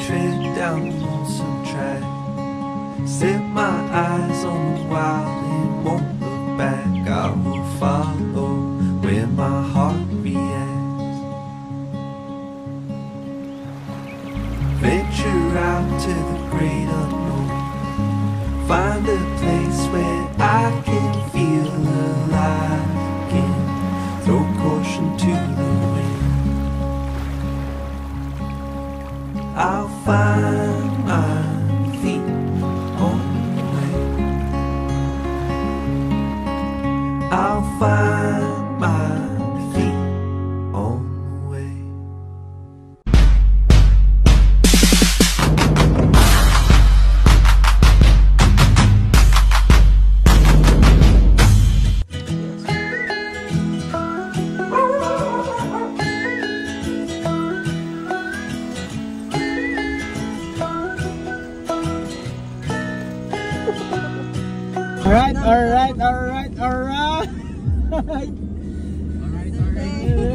trip down the lonesome track. Set my eyes on the wild and won't look back. I will follow where my heart reacts. Venture out to the great unknown. Find a place where I can feel alive again. Throw caution to the wind. I'll find my feet on the way. I'll find my feet on the way. Alright.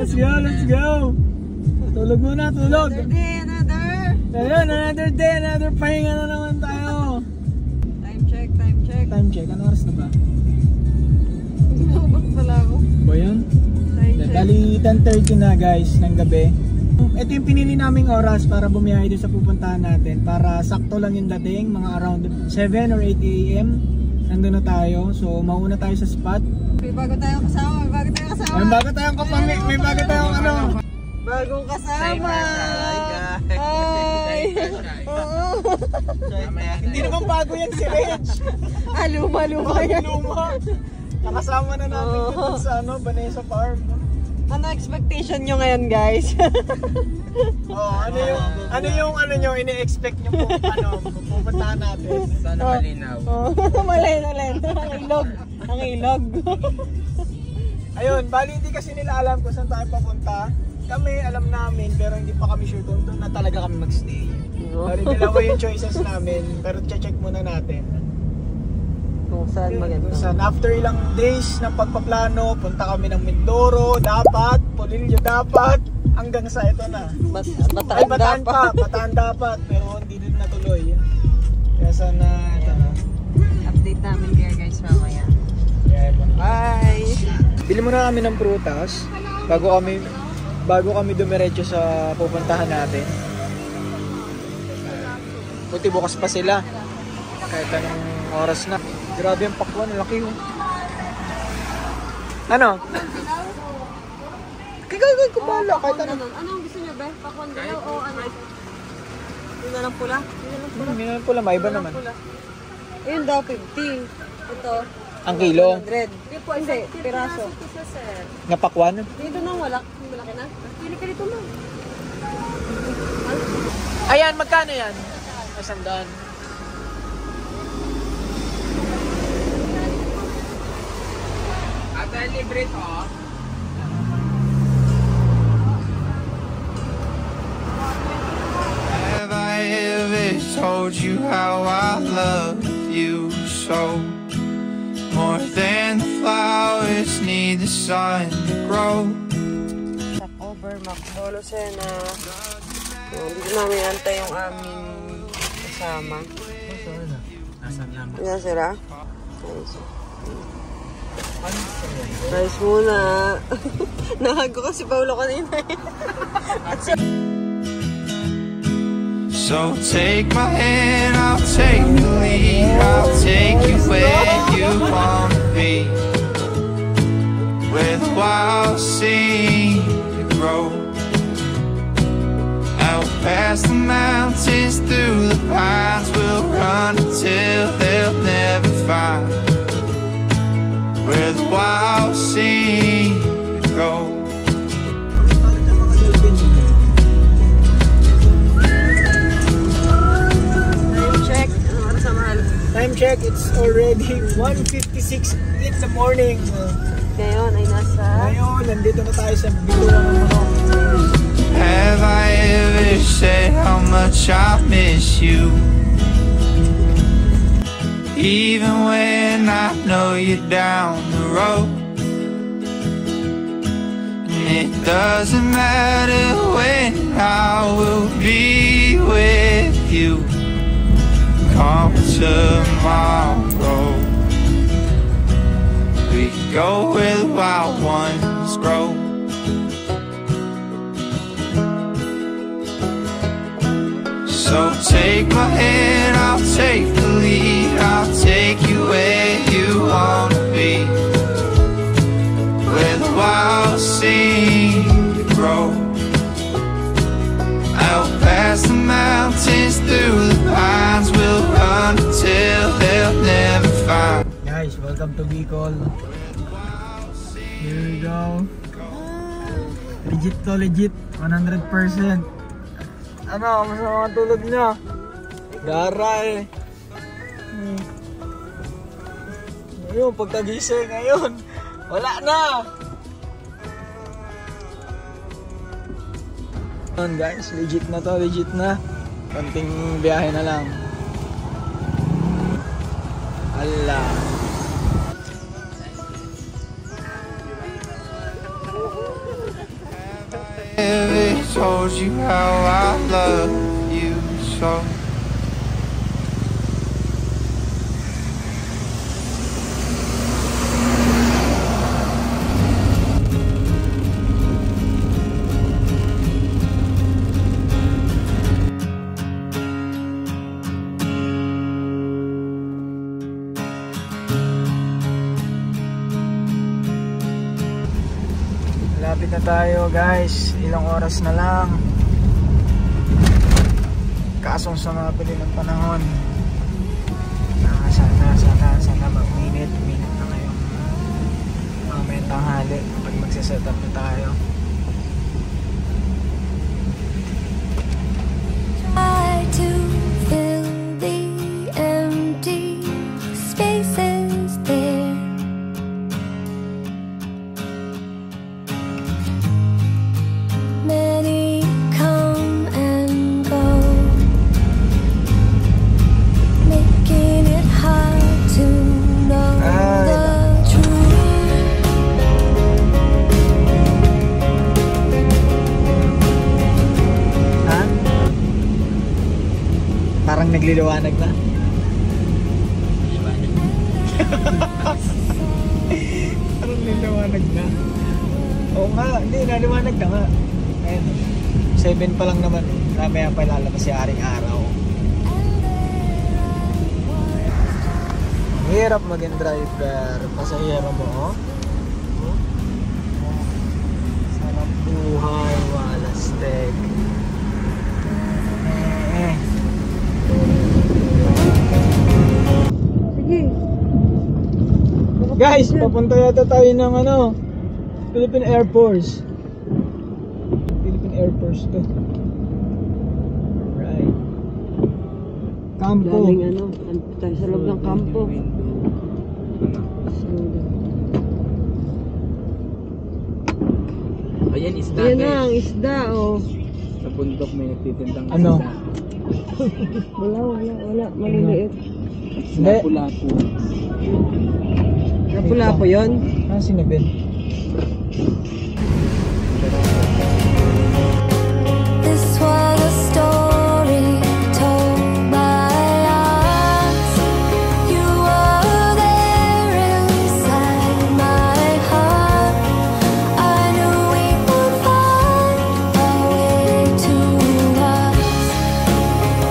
Let's go. Tulog muna, tulog. Another day, another pahinga na naman tayo. Time check. Ano oras na ba? Naubot pala ako. Ba yun? Dali 10:30 na guys ng gabi. Ito yung pinili naming oras para bumiyahe doon sa pupuntahan natin. Para sakto lang yung dating, mga around 7 or 8 AM. Nandun na tayo. So mauna tayo sa spot. May bago tayong kasama. May bago tayong kapamilya. May bago tayong ano. Bagong kasama. Ay. Oo. Hindi naman bago yan si Reg. Luma yan. Luma. Nakasama na namin dun sa Vanessa Farm. Ano expectation nyo ngayon, guys? Ano yung ini-expect nyo po pupuntahan natin? Sana malinaw. Malinaw. Ang ilog. Ayun, bali hindi kasi nila alam kung saan tayo papunta. Kami alam namin pero hindi pa kami sure kung doon na talaga kami magstay. Bali dalawa yung choices namin pero check muna natin. Kung saan maganda. Kung saan. After ilang days ng pagpaplano, punta kami ng Mindoro, dapat, Polillo dapat, hanggang sa ito na. Bataan dapat, pero hindi din natuloy. Kaya sana ito na. Update namin kayo guys mamaya. Bye! Bili muna kami ng prutas bago kami dumiretso sa pupuntahan natin. Buti bukas pa sila. Kahit anong oras na. Grabe yung pakwan, laki yun. Ano? Kagagay ko bala. Kahit ano. Anong gusto nyo ba? Pakwan dilaw o ano? Yun na lang pula? Yun na lang pula, may iba naman. Yun daw 50. Ito. Ang kilo? 100. Hindi, piraso. Napakwan? Dito nang malaki na. Pili ka dito lang. Ayan, magkano yan? 100. Ate, libre to. Have I ever told you how I love you so? More than the flowers need the sun to grow. Stopover, Macbolo Sena. Dito namin antay yung aming kasama. Nasaan naman? Yan sila. Rice muna. Nahag ko kasi Paulo kanina. So take my hand, I'll take the lead. I'll take you where you want to be, where the wild seem to grow. Out past the mountains, through the pines, we'll run until they'll never find where the wild seem to go. Time check, it's already 1:56 in the morning. Ngayon ay nandito na tayo sa bituan ng mga. Have I ever said how much I miss you? Even when I know you're down the road, and it doesn't matter when I will be with come tomorrow. We go where the wild ones grow. So take my hand, I'll take the lead. I'll take you where you wanna be, where the wild seem to grow. Out past the mountains, through the pines, we'll run until they'll never find. Guys, welcome to Bicol. Here we go. Legit to legit, 100%. Ano, masama ang tulog niya. Gara eh. Ngayon, pagkagising ngayon, wala na. Ngayon guys, legit na to, legit na. Konting biyahe na lang. Allah. Never told you how I love you so. Malapit na tayo guys, ilang oras na lang. Kasong sumapili ng panahon. Sana mag-minute na ngayong mamayang tanghali pag magsiset up na tayo. Try to fill the empty spaces there. Many come and go, making it hard to know the truth. Ha? Parang nagliliwanag na. Parang niliwanag na. Oo nga, hindi, naliwanag na nga. Ayan, 7 pa lang naman. Mamaya pa lalabas si Aring Araw. Hirap maging driver. Pasahero mo, oh. Sarap buhay, walas teg. Sige. Guys, papunta yata tayo ng ano, Philippine Air Force. Philippine Air Force to. Right. Kampo. Galing ano, tayo sa loob ng kampo. Ayan, isda. Yan na ang isda, oh. Sa bundok may nagtitindang Ano? Wala. Maliliit. Hindi. Lapu-lapu. Lapu-lapu yun? Ah, sinabin. This was a story told by us. You were there inside my heart. I knew we would find a way to us.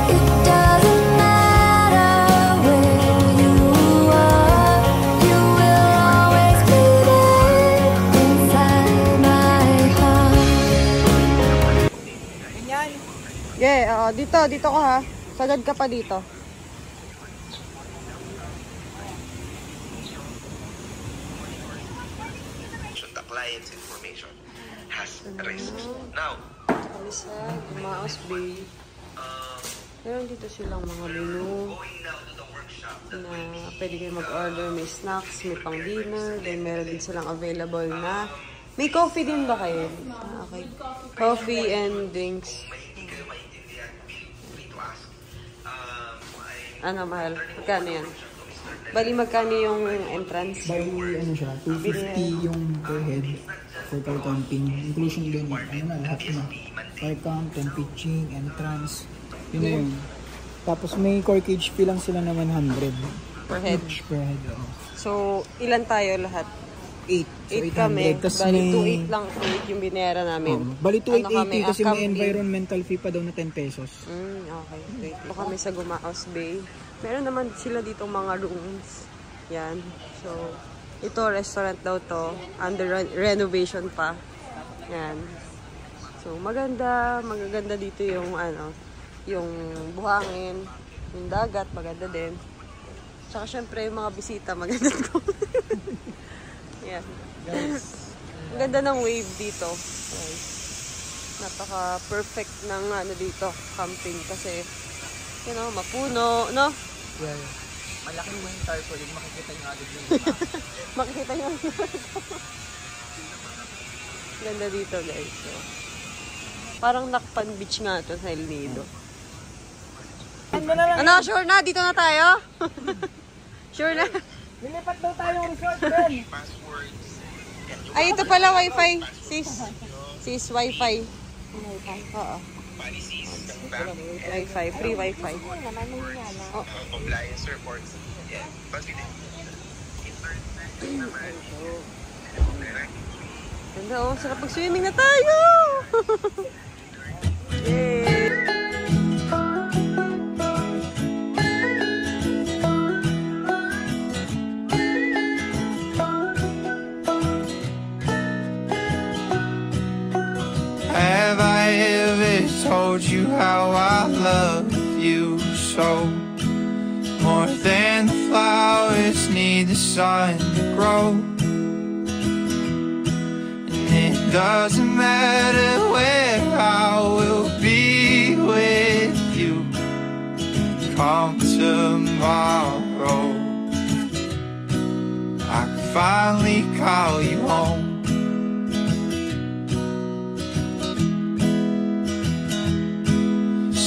It doesn't matter where you are, you will always be there inside my heart. Yeah, dito ka ha. Sagad ka pa dito. The client's information has risk. Now, Kalisag, Maos Bay. Meron dito silang mga menu going now to the workshop. na pwede kayo mag-order. May snacks, may pang dinner. Then meron din silang available na. May coffee din ba kayo? Ah, okay. Coffee and drinks. Hindi kayo maintindihan, feel free to ask. Ano, mahal? Magkano yan? Bali, magkano yung entrance? Bali, ano siya, 250 yung per head for car camping. Inclusion din, ano na, lahat na. Car camp, tent pitching, entrance. Yun na yun. Tapos may corkage fee lang sila na 100 Per head. each per head. So, ilan tayo lahat? 8. 8 kami. Tapos Bali, may 2.8 lang. 2.8 yung binera namin. bali 280 kami, kasi may camping. environmental fee pa daw na 10 pesos. Okay. Wait. Ito kami sa Gumaos Bay. Meron naman sila dito mga rooms. Yan. So, ito restaurant daw to. Under renovation pa. Yan. So, magaganda dito yung yung buhangin, yung dagat, maganda din. Tsaka syempre yung mga bisita, maganda to. Yan. Ang ganda ng wave dito. Guys. Napaka-perfect ng dito, camping kasi mapuno, no? Yeah. Malaking mo yung tarpaulin, makikita nyo agad yung Makikita nyo. Ganda dito, guys. So, parang Nakpan Beach nga ito sa El Nido. Ano, sure na? Dito na tayo? Sure na? Lilipat daw tayong resort din. Ay, ito pala, wifi. Sis, wifi. Oo. Wifi, free wifi. Oh. Compliance reports. Yeah. But we did. Ganda, oh. Sarap mag-swimming na tayo! Yay! Have I ever told you how I love you so? More than the flowers need the sun to grow. And it doesn't matter where I will be with you come tomorrow. I can finally call you home.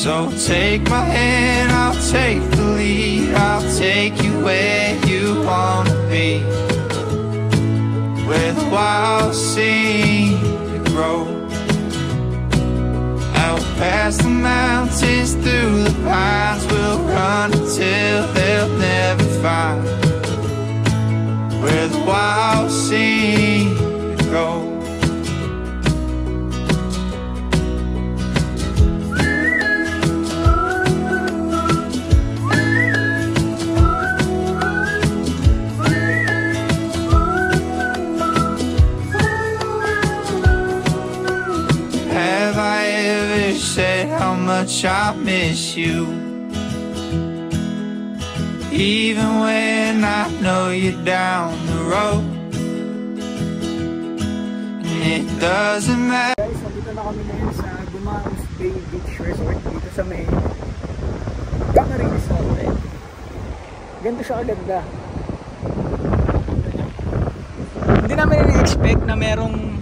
So take my hand, I'll take the lead, I'll take you where you wanna be, where the wild seem to grow. Out past the mountains, through the pines, we'll run until they'll never find where the wild seem to go. Said how much I miss you, even when I know you're down the road, and it doesn't matter. Guys, nandito na kami ngayon sa Gumaos Bay Beach Resort dito sa may Camarines Hotel. Ganda siya kaganda. Hindi namin na-expect na merong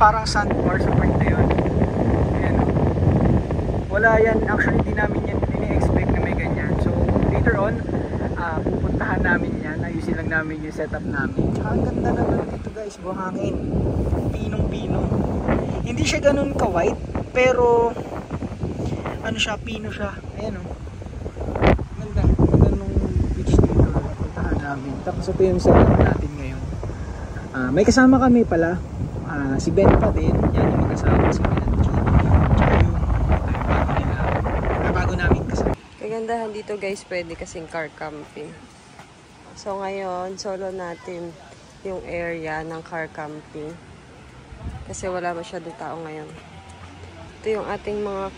parang sandbar sa part na yun. Wala yan, actually di namin yan ini-expect na may ganyan. So later on, pupuntahan namin yan, ayusin lang namin yung setup namin. Ang ganda naman dito guys, buhangin, pinong-pino. Hindi siya ganun ka-white, pero ano siya, pino siya. Ayan o. Ganda nung beach dito, pupuntahan namin. Tapos ito yung setup natin ngayon. May kasama kami pala, si Ben pa din, yan yung mag-asama si Ben. Kagandahan dito guys, pwede kasing car camping. So ngayon, solo natin yung area ng car camping. Kasi wala masyadong tao ngayon. Ito yung ating mga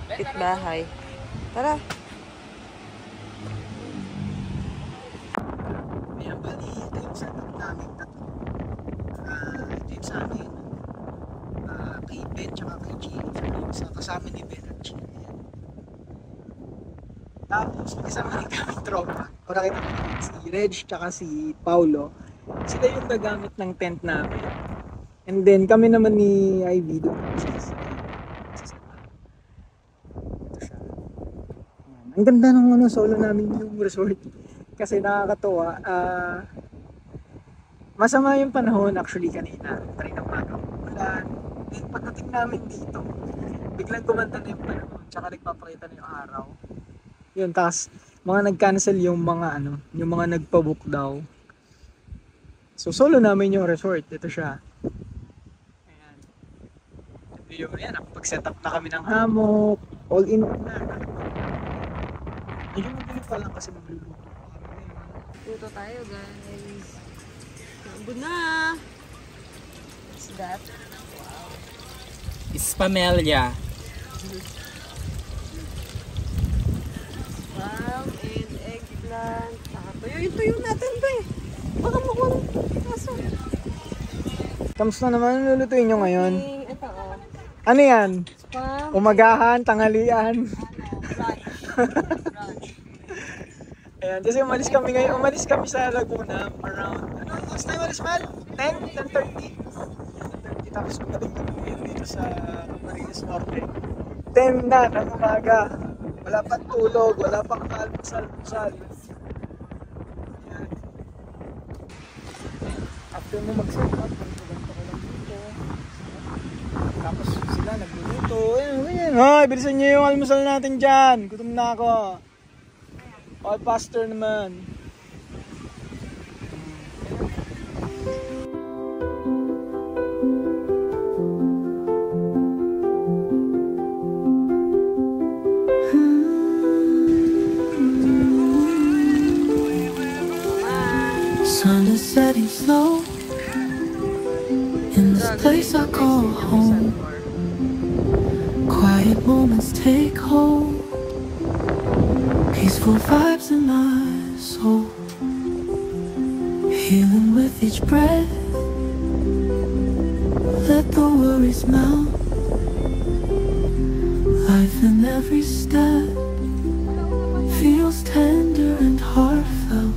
kapitbahay. Tara! Ayan, bali, ito yung setup namin tatlo. Ito yung sa amin. Kay Ben tsaka kay Chili. Sa kasama ni Ben at Chili. Tapos, kasama rin kami tropa. Kung nakita ko si Reg tsaka si Paulo, sila yung gagamit ng tent namin. And then, kami naman ni Ivy doon. Ito siya. Ang ganda ng solo namin yung resort. Kasi nakakatuwa. Masama yung panahon actually kanina. Kanina umaga. Ulan. Then pagdating namin dito, biglang gumanda na yung panahon. tsaka nagpapakita na yung araw. Yun, tas mga nag-cancel yung mga yung mga nagpa-book daw. So solo namin yung resort. Ito siya. Ayan. Yung yan, nakapag-set up na kami ng hammock. All in na. Medyo mabilis pa lang kasi magluluto pa kami. Luto tayo, guys. Nabun na. What's that? Ispamelia. Spam and eggplant. Tuyo yung tuyo natin, be. Baka makuha ng kaso. Kamusta naman lulutuin nyo ngayon? Ito, oh. Ano yan? Spam. Umagahan, tanghalian. Brunch. Ayan, kasi umalis kami ngayon. Umalis kami sa Laguna around, what's time umalis, Mal? 10? 10:30? 10:30, tapos magaling kami ngayon dito sa Camarines Norte. 10 na ng umaga. Wala pang tulog, wala pang almusal-musal. Ayan. After mo mag-set up, magpaganda ko lang dito. Tapos sila nagluluto. Ayan. Hoy, bilisan niyo yung almusal natin dyan. Gutom na ako. All pastor naman. Sun is setting slow in this place I call home. Quiet moments take hold. Peaceful vibes in my soul. Healing with each breath. Let the worries melt. Life in every step feels tender and heartfelt.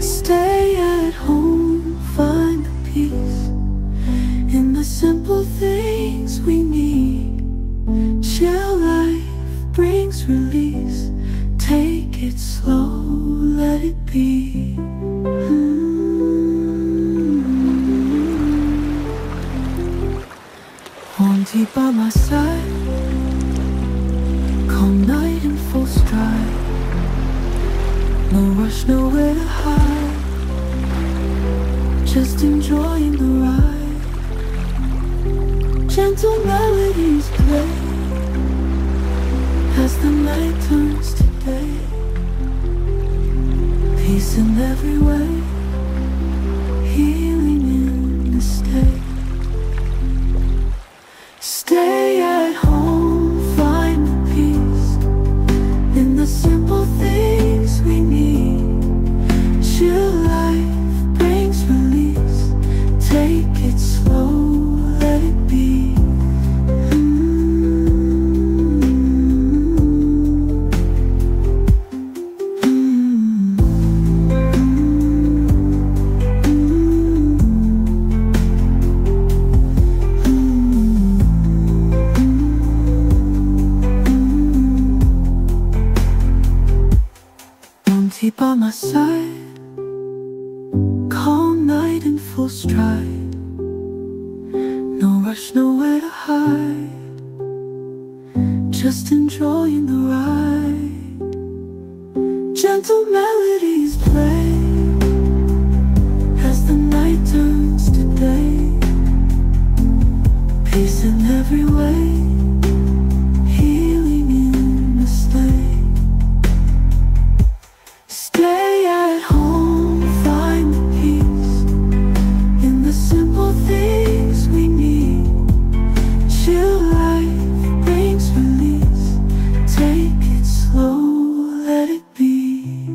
Stay at home, find the peace in the simple things we need. Chill life brings release. Take it slow, let it be. Warm tea by my side, calm night in full stride. No rush, nowhere to hide. Just enjoying the ride. Gentle melodies play as the night turns to day. Peace in every way, healing in the stay. Stay at home, find the peace in the simple things we need. Chill life brings release. Take it slow, let it be. Deep by my side, calm night in full stride. No rush, nowhere to hide. Just enjoying the ride. Gentle melodies play as the night turns to day. Peace in every way, healing in the stay. Stay at home, find the peace in the simple things we need. Chill life brings release. Take it slow, let it be.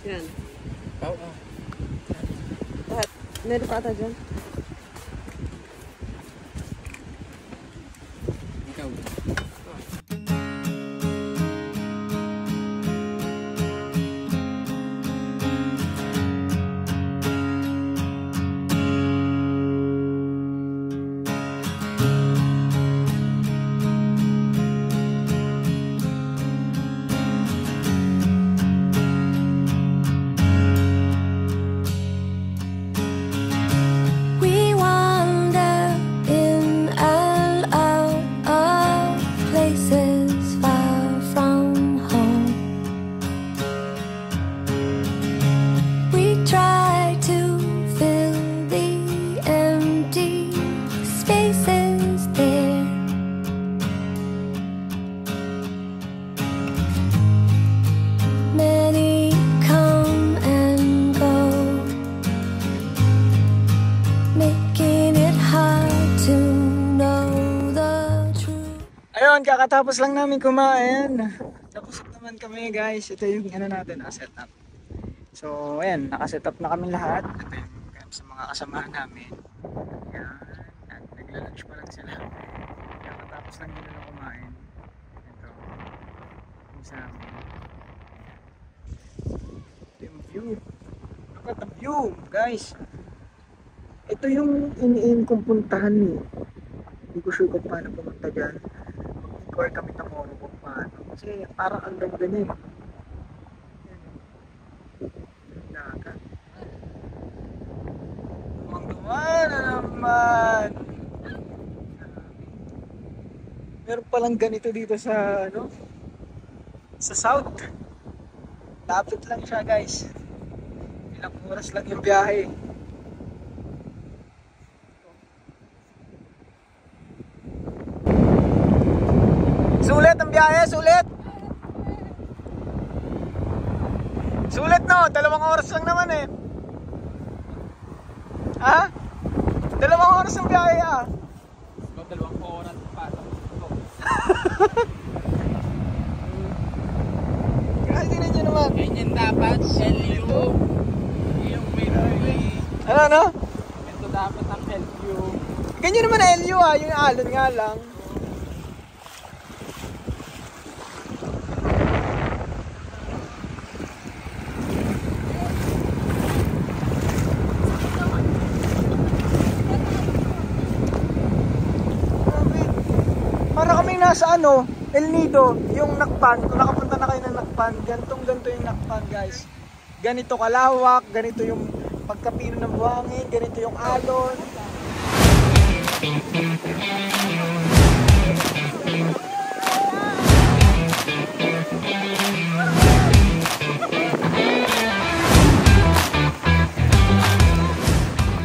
Yan. Lahat. Meron pa ata dyan. kakatapos lang namin kumain. Tapos naman kami guys. Ito yung ano natin, setup. So, ayan, nakasetup na kami lahat. Ito yung sa mga kasamahan namin. Ayan, at nagla-lunch pa lang sila. Kakatapos lang nila na kumain. Ito, yung sa amin. Ito yung view. Look at the view, guys. Ito yung iniin kong puntahan eh. Hindi ko sure kung paano pumunta dyan. Mag-inquire kami tomorrow kung paano. Kasi parang ang ganda niya eh. Dagat. Dumang-duman na naman. Meron palang ganito dito sa ano? Sa south. Lapit lang siya guys. Ilang oras lang yung biyahe. Sulit ang biyahe, sulit. Sulit no, 2 oras lang naman eh. Ha? 2 oras ang biyahe ah. 2 oras pa. Kahit din nyo naman. Ganyan dapat, LU. Yung may Ano? ito dapat ang LU. Ganyan naman na LU ah, yung alon nga lang. Para kaming nasa ano, El Nido, yung Nakpan. Kung nakapunta na kayo ng Nakpan, ganito yung Nakpan guys. Ganito kalawak, ganito yung pagkapino ng buhangin, ganito yung alon.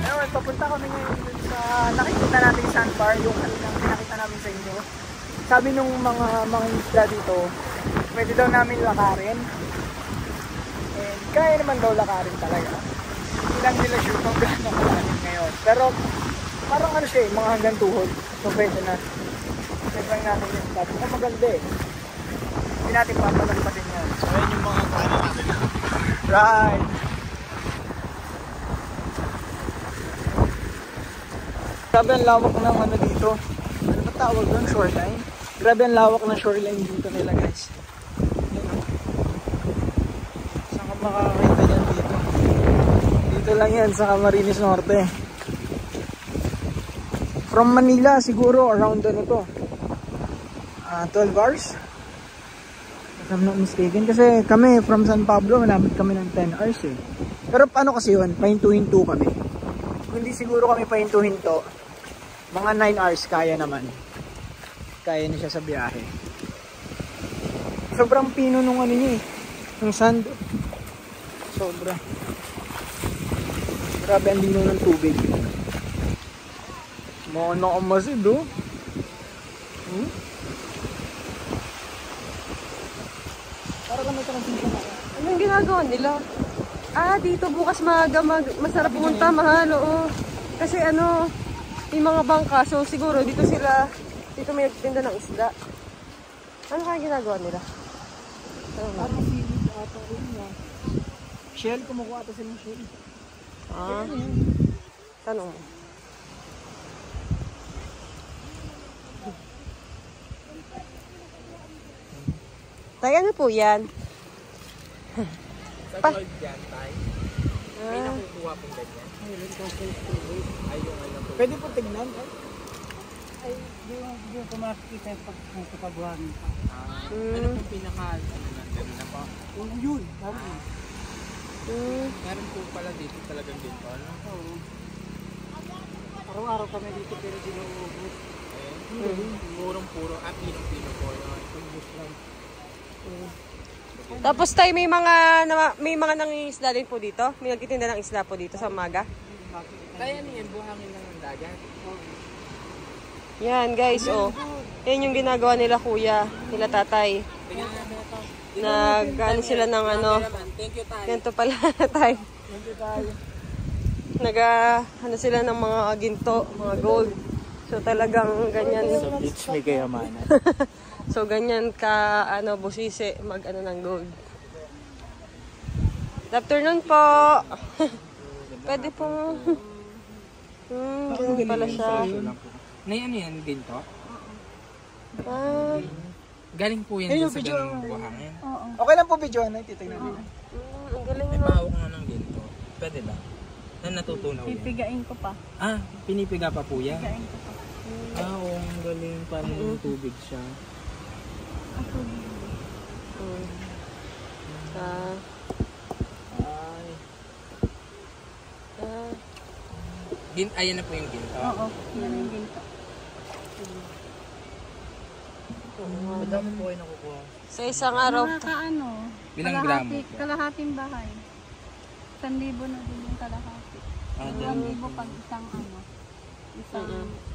Ayun, papunta kami ngayon dun sa nakikita natin yung sandbar, yung kalinang pinakita namin sa inyo. Sabi nung mga isda dito, pwede daw namin lakarin. And kaya naman daw lakarin talaga. Hindi lang nila sure kung gaano kalalim ngayon. Pero parang ano siya, mga hanggang tuhod. Professional. Check lang natin yung spot. Kung maganda eh. Hindi natin papalampatin yan. So yun yung mga kano natin. Right. Grabe ang lawak ng ano dito. Ano ba tawag doon? Shoreline? Grabe ang lawak ng shoreline dito nila guys. Yan o. Saan ka makakakita yan dito? Dito lang yan sa Camarines Norte. From Manila siguro around ano to? 12 hours? If I'm not mistaken. Kasi kami from San Pablo, malapit kami ng 10 hours eh. Pero paano kasi yun? Pahinto-hinto kami. Kung hindi siguro kami pahinto-hinto, mga 9 hours kaya naman. Kaya na siya sa biyahe. Sobrang pino nung ano niya eh. Yung sand. Sobra. Grabe ang lino ng tubig. Mga nakamasid oh. Para ka may transition ako. Anong ginagawa nila? Dito bukas maaga masarap pumunta, mahal, oo. Kasi ano, may mga bangka, so siguro dito may nagtinda ng isda. Ano kaya ginagawa nila? Parang feeling ata rin na. Shell, kumukuha ata silang shell. Tanong mo. Tay, ano po yan? Sa gold yan, tay. May nakukuha pong ganyan. Ay, yung alam ko. Pwede po tignan. Ay, di ko makikita pag nagkapabuhan pa. Ano pong pinaka, ano nandun na po? Yun, Meron po pala dito talagang dito, ano? Oo. Araw-araw kami dito pero di na uubos. Purong-puro, pinong-pino po yun. Tapos tayo may mga nangingisda din po dito? May nagtitinda ng isda po dito sa umaga? Kaya niyan, buhangin lang ng dagat. Yan guys, oh. Yan yung ginagawa nila kuya, nila tatay. Tingnan natin ito. Nag-ano sila ng ano. Thank you, tay. Ganito pala tayo. Ano sila ng mga ginto, mga gold. So talagang ganyan. Sa beach may kayamanan. So, ganyan ka, busisi, mag-ano ng gold. Good afternoon po. Pwede po. Ganun pala siya. Nay, ano yan? Ginto? Ah, Galing po yan Ayun, dun sa video. ganung buhangin. Okay lang po video na, titignan niyo. ang galing May mo. pahawak nga ng ginto. Pwede ba? Na natutunaw yan. Pipigain ko pa. Pinipiga pa po yan? Pipigain ko pa. Oo, ang galing. Parang yung tubig siya. Ah, Ay. Ayan na po yung ginto. Oo, yan ang ginto. Madami po kayo nakukuha. sa isang araw. Nakakaano, Bilang gramo po? kalahating bahay. 1,000 na din yung kalahati. 2,000 pag isang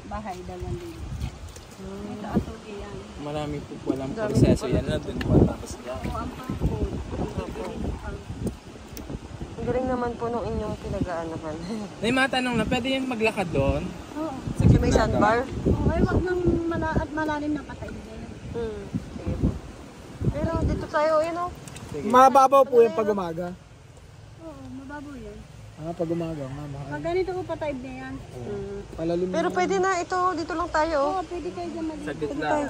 bahay, 2,000. Ito asuki yan. Marami po walang proseso yan na dun po. Tapos yan. Oo, ang pangkod. Ang galing naman po nung inyong pinag-aanahan. May matanong na, pwede yan maglakad doon? Oo. Sa may sandbar? Okay, wag nang malalim na patay din. Sige po. Pero dito tayo, Mababaw po yung pag umaga. Oo, mababaw yan. Pag umaga, mamahal. Pag ganito ko patay na yan. Palalim Pero pwede na ito, dito lang tayo. Oo, pwede kayo dyan maliit. Saglit lang.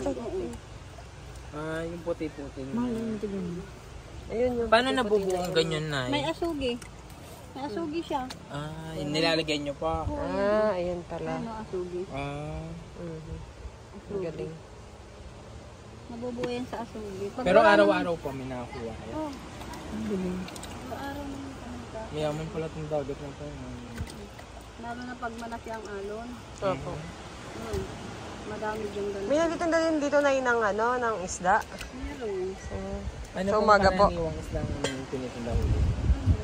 Yung puti-puti. Ayun yung Paano nabubuong ganyan na? May asugi. May asugi siya. Nilalagay nyo pa. Ayan pala. Ano asugi? Ang galing. Nabubuo yan sa asugi. Pag Pero wala araw-araw po may nakakuha kayo. naman- Oo. Araw naman kami ka. Mayaman pala itong dagat na tayo. Lalo na pag malaki ang alon. Opo. Madami dyan ganun. May nagtitinda din dito na ng isda. Meron. Ano Sa pong umaga po. karaniwang islang tinitinda ho?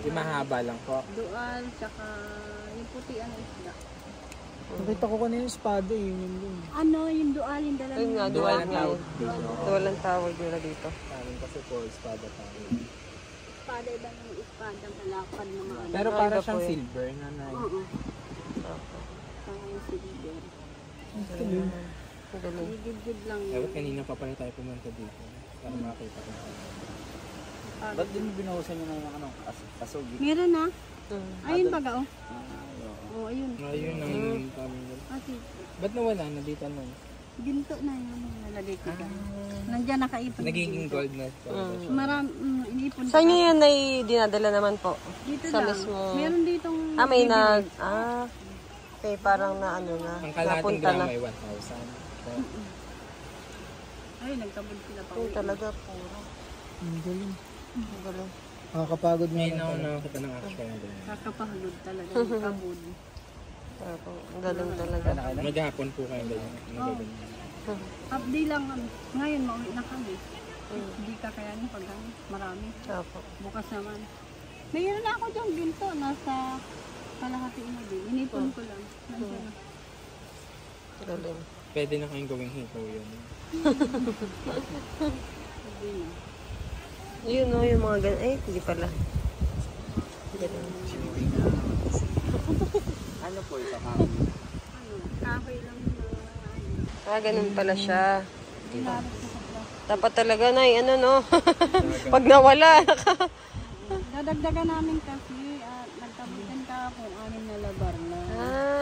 Yung mahaba lang po. Dual, tsaka yung puti ang isda. Nakita ko kanina yung espada yun. Ano, yung dual, yung dala Ayun nga, nila. dual nga. tawag Dual. dito. Dual ang tawag nila dito. Amin kasi po, espada tayo. Espada, iba ng espada, malapad na mga ano. Pero Ano para po siyang yun? silver na Oo. Parang yung silver. Ang galing. Gigid lang Dapat yun. kanina pa pala tayo pumunta dito. Para makakita ko. Ba't din binuhusan nyo ng kasugi? meron na. Ayun baga, oh. Oh, ayun. Ayun ang kami. Kasi, Ba't nawala na dito nun? ginto na yun. Nalagay ko dyan. Nandiyan nakaipon. Nagiging gold na. Marami, iniipon. Saan nyo yan ay dinadala naman po? Dito sa lang. mismo- Meron ditong... May bibili. okay, parang na na. Ang kalahating Napunta gramo na. ay 1,000. Ay, nagkabod sila pa. Yung talaga puro. Ang galing. Ang galing. Nakakapagod nga. May nakita ng action na din. Kakapahulod talaga. Nagkabod. Ang galing talaga. Maghapon po kayo ganyan. Upday lang kami. Ngayon, mauwi na kami. Hindi kakayanin pag marami. Opo. Bukas naman. Mayroon na ako dyan ginto. Nasa kalahati na din. Inipon ko lang. Nandiyan na. Galing. Pwede na kayong gawing hikaw yun. Hindi na. Yun yung mga ganun. Hindi pala. Galing. Ano po ito? Ano, kahoy lang na. Ganun pala siya. Dinarap ko sa plastic. Dapat talaga na pag nawala. Dadagdagan namin kasi at nagtabutan ka po 6 na labar na.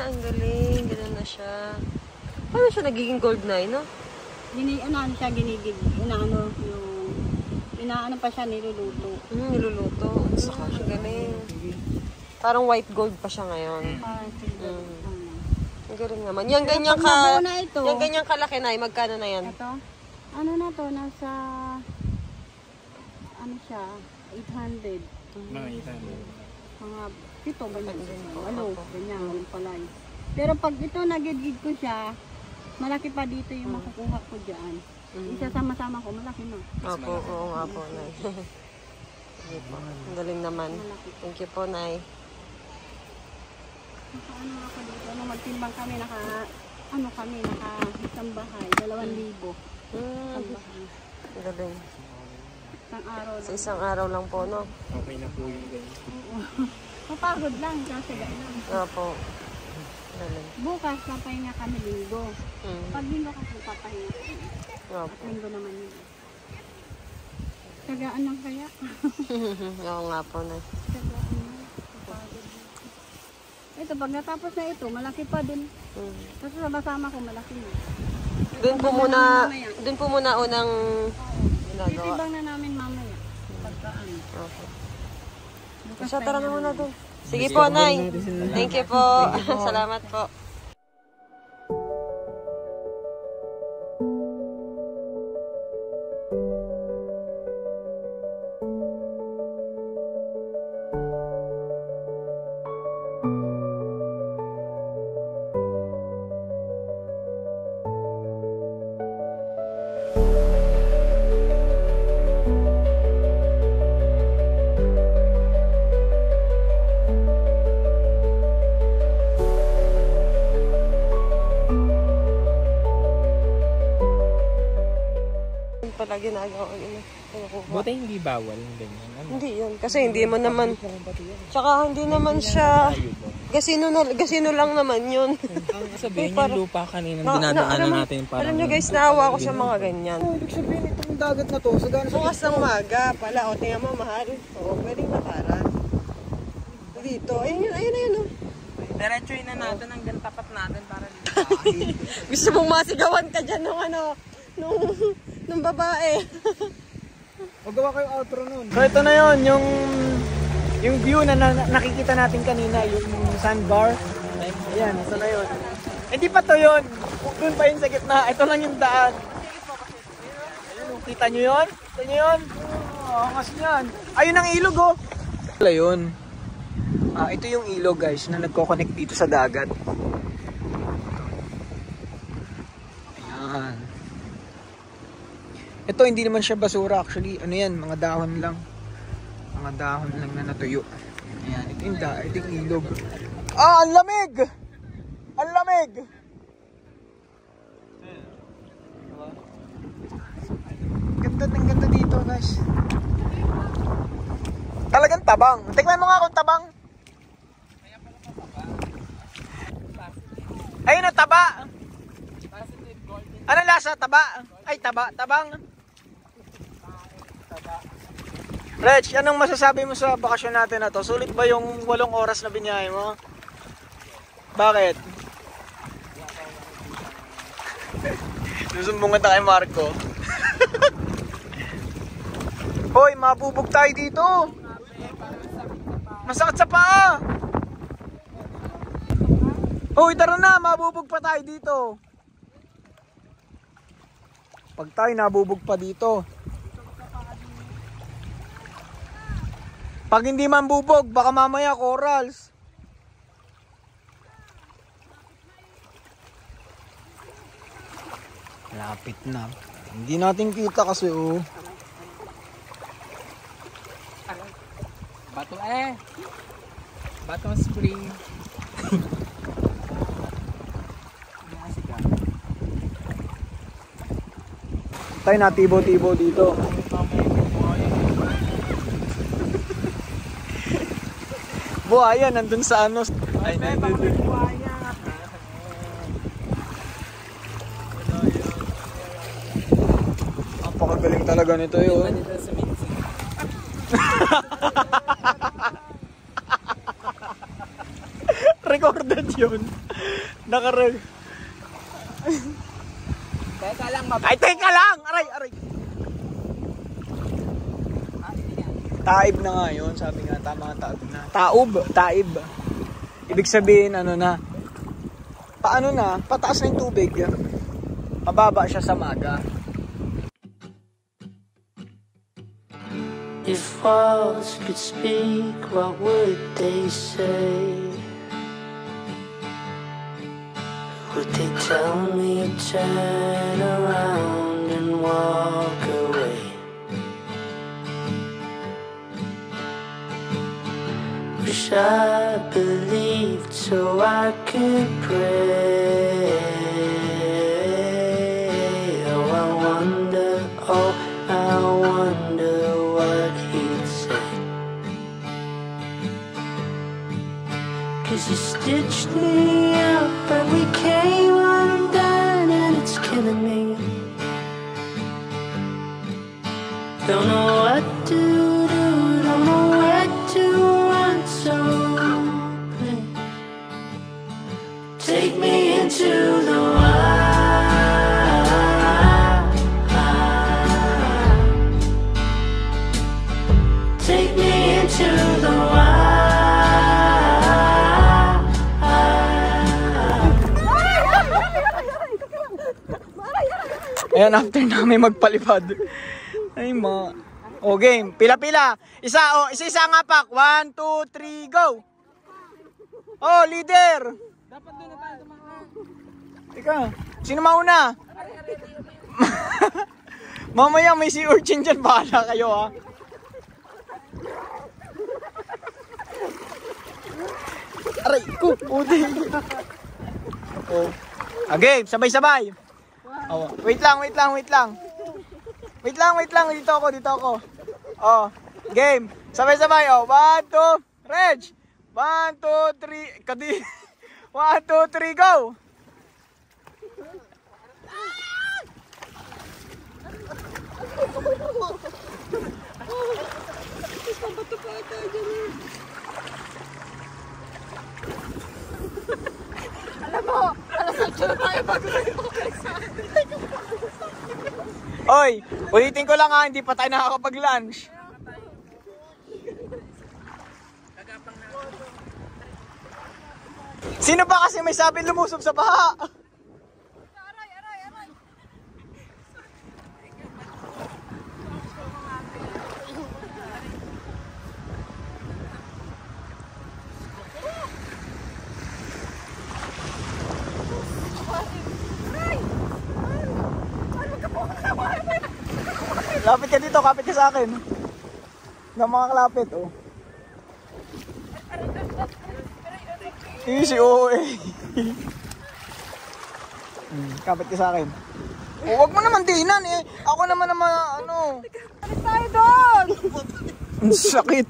Ang galing. Ganun na siya. Paano siya nagiging gold na, no? Ano siya ginigig. Inaano pa siya niluluto. Niluluto. Ang galing. Parang white gold pa siya ngayon. Parang silver. Ang galing naman. Yung ganyang pag nabuo na ito, yung ganyang kalaki na, magkano na yan? Ito, ano na to, nasa, ano siya, 800. Mga isa. Mga 7, ganyan. Ano, ganyan, yung palay. Pero pag ito nagigid ko siya, malaki pa dito yung makukuha ko dyan. Isa sama-sama ko, malaki na. Opo, oo nga po, Nay. Sige po. Ang galing naman. Thank you po, Nay. Ano ako dito, nung magtimbang kami, isang bahay, 2,000. Isang bahay. Ang galing. Isang araw Sa lang. isang araw lang po, no? Okay na po yung ganyan. Mapagod lang, kasi lang. Opo. Galing. Bukas, papahinga kami linggo. Mm. Pag linggo kasi papahinga kami. Opo. At linggo naman yun. Tagaan lang kaya. Oo nga po na. Tagaan lang. Kapagod. Ito, pag natapos na ito, malaki pa din. Kasi sama ko, malaki na. Doon po muna unang ginagawa. Titibang na namin mamaya. Pagkaan. Okay. Basta tara na muna doon. Sige po, Nay. Thank you po. Salamat po. Pala ginagawa yun. Buti hindi bawal ng ganyan. Ano? Hindi yun. Kasi hindi mo naman... Tsaka hindi naman siya... Gasino lang naman yun. Ang sabihin yung lupa kanina dinadaanan natin parang... Alam nyo guys, naawa ko sa mga ganyan. Ibig sabihin itong dagat na to, sagana sa Bukas ng maga pala. O, tingnan mo, mahal. Oo, pwedeng makaran. Dito. Ayun. Diretsuin na natin hanggang tapat natin para dito. Gusto mong masigawan ka dyan nung babae. Magawa kayo outro nun. So ito na yon yung view na nakikita natin kanina, yung sandbar. Ayan, ito na yun. Hindi pa to yun. Doon pa yun sa gitna. Ito lang yung daan. Ayun, kita nyo yun? Kita nyo yun? Angas yan. Ayun ang ilog oh. Wala yun. Ito yung ilog guys na nagko-connect dito sa dagat. Ayan. Ito hindi naman siya basura actually. Ano yan? Mga dahon lang. Mga dahon lang na natuyo. Ayan. Ito yung ilog. Ang lamig! Ang lamig! Ganda dito guys. Talagang tabang. Tingnan mo nga kung tabang. Ayun o, taba. Ano lasa? Taba? Ay, tabang. Reg, anong masasabi mo sa bakasyon natin na to? Sulit ba yung 8 oras na binyahe mo? Bakit? Susumbungan tayo kay Marco. Hoy, mabubog tayo dito. Masakit sa paa. Hoy, tara na, mabubog pa tayo dito. Pag tayo nabubog pa dito. Pag hindi man bubog, baka mamaya corals. Lapit na. Hindi natin kita kasi oh. Batong spring. Tayo na tibo-tibo dito. Buhaya nandun sa ano. Ay, nandun. Napakagaling talaga nito yun. Recorded yun. Nakarag. Teka lang, Ay, teka lang! Aray! Taib na nga yun. Sabi nga, tama nga taib na. Taib. Ibig sabihin, ano na. Paano na? Pataas na yung tubig. Mababa siya sa maga. If walls could speak, what would they say? Would they tell me turn around and walk away? Wish I believed so I could pray. Oh, I wonder what he'd say. 'Cause you stitched me up, but we came undone, and it's killing me. Don't know what to do, don't know where to run, so please take me into the wild. Take me into the wild. Ayan, after namin magpalipad. Ay, ma. O, game. Pila-pila. Isa-isa nga pak. 1, 2, 3, go! Oh, leader! Dapat doon na tayo tumakas. Teka, sino mauna? Mamaya may si urchin dyan. Bahala kayo, ha? Aray ko, puti. Oh. Okay, sabay-sabay. Oh, wait lang. Dito ako. Oh, game. Sabay-sabay. Oh, 1, 2, Reg. 1, 2, 3. Kadi. 1, 2, 3, go. Oy, ulitin ko lang ha, hindi pa tayo nakakapag-lunch. Sino ba kasi may sabi lumusob sa baha? Lapit ka dito, kapit ka sa akin. Na mga kalapit, oh. Easy, oh, eh. Kapit ka sa akin. Oh, wag mo naman dinan, eh. Ako naman, ano. Balik tayo doon! Ang sakit.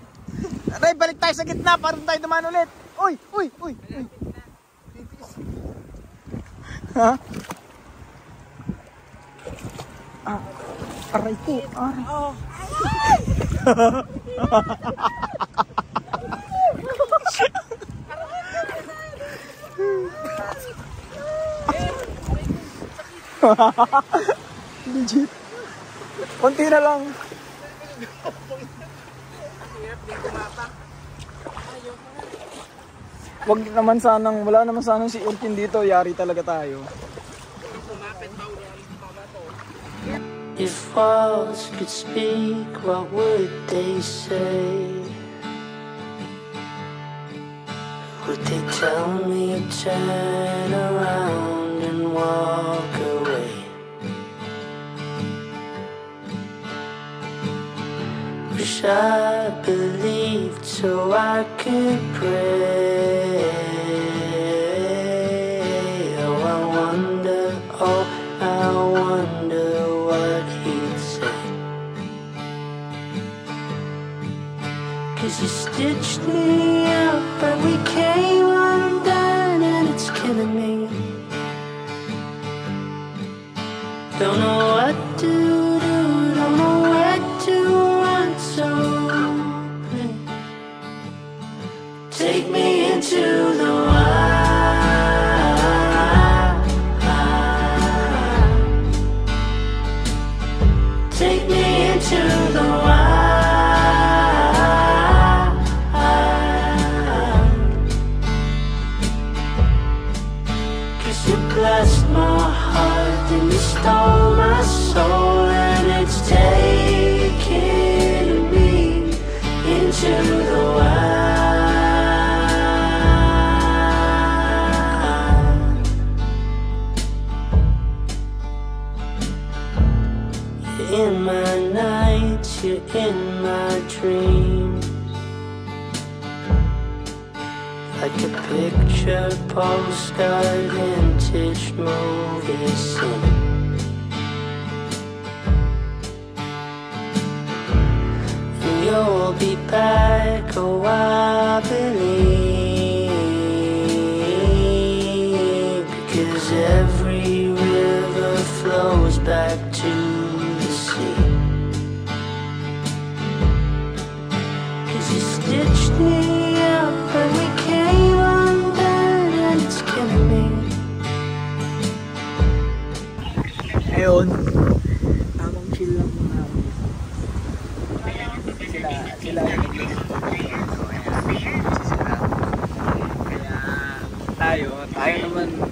Aray, balik tayo sa gitna, parang tayo dumaan ulit. Uy. Ha? Aray ko, aray. Legit. Konti na lang. Wag naman sanang, wala naman sanang si Urkin dito, yari talaga tayo. If walls could speak, what would they say? Would they tell me to turn around and walk away? Wish I believed so I could pray. Oh, I wonder what he'd say. 'Cause he stitched me up, but we came undone, and it's killing me. Don't know what to do, don't know where to run, so please take me into the wild. Take me into the wild. 'Cause you blessed my heart and you stole my soul, and it's taking me into the wild. You're in my nights, you're in my dreams, like a picture postcard, vintage movie scene. And you'll be back, oh I believe, because every river flows back to the sea.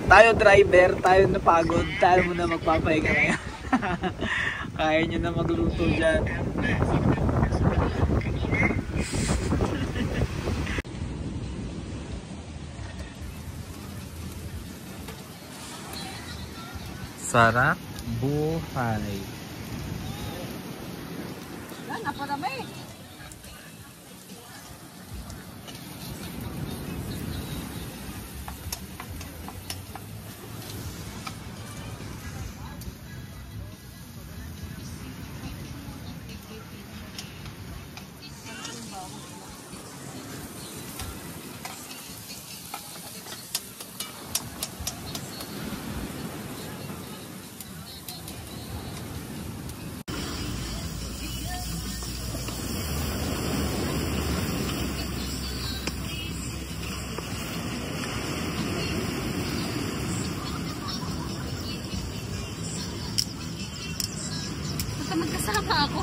Tayo driver, tayo napagod, tayo muna magpapahinga ngayon. Kaya nyo na magluto dyan. Sarap buhay. Yan, naparami. Magkasama ako.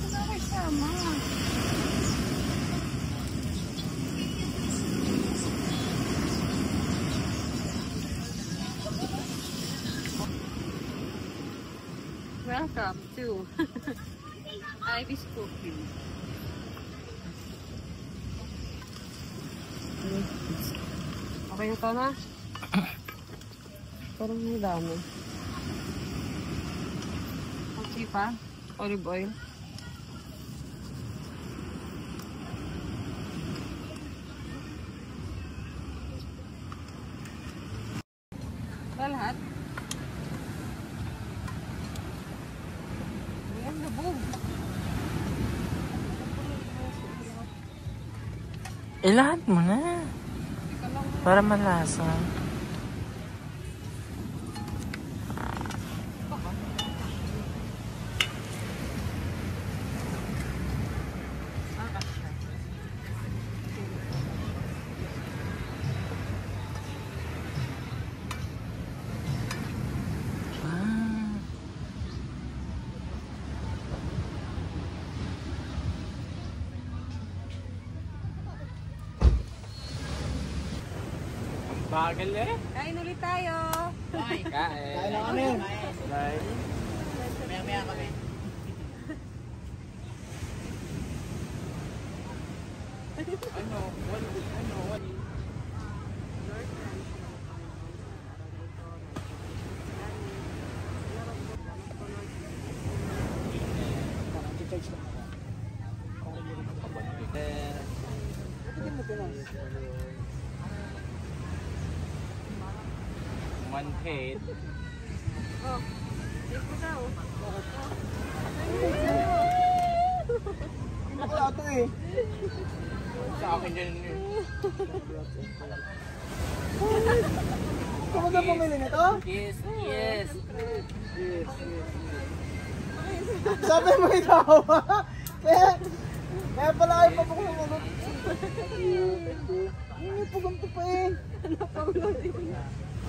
Magkasama. Welcome to Ivy's Cooking. Okay na to na? Parang may dami. Pa, olive oil. Lahat. Ayan, nabog. Lahat mo na. Para malasa. Bagal eh. Kain ulit tayo. Kain na kami. Maya kami. One head. Oh, ito daw. Wala ito eh. Sa akin dyan yun. Kamu na pumili nito? Yes, yes. Yes. Sabi mo itawa. Kaya pala kayo papukulunod. Hindi po ganito pa eh. Napagulod din.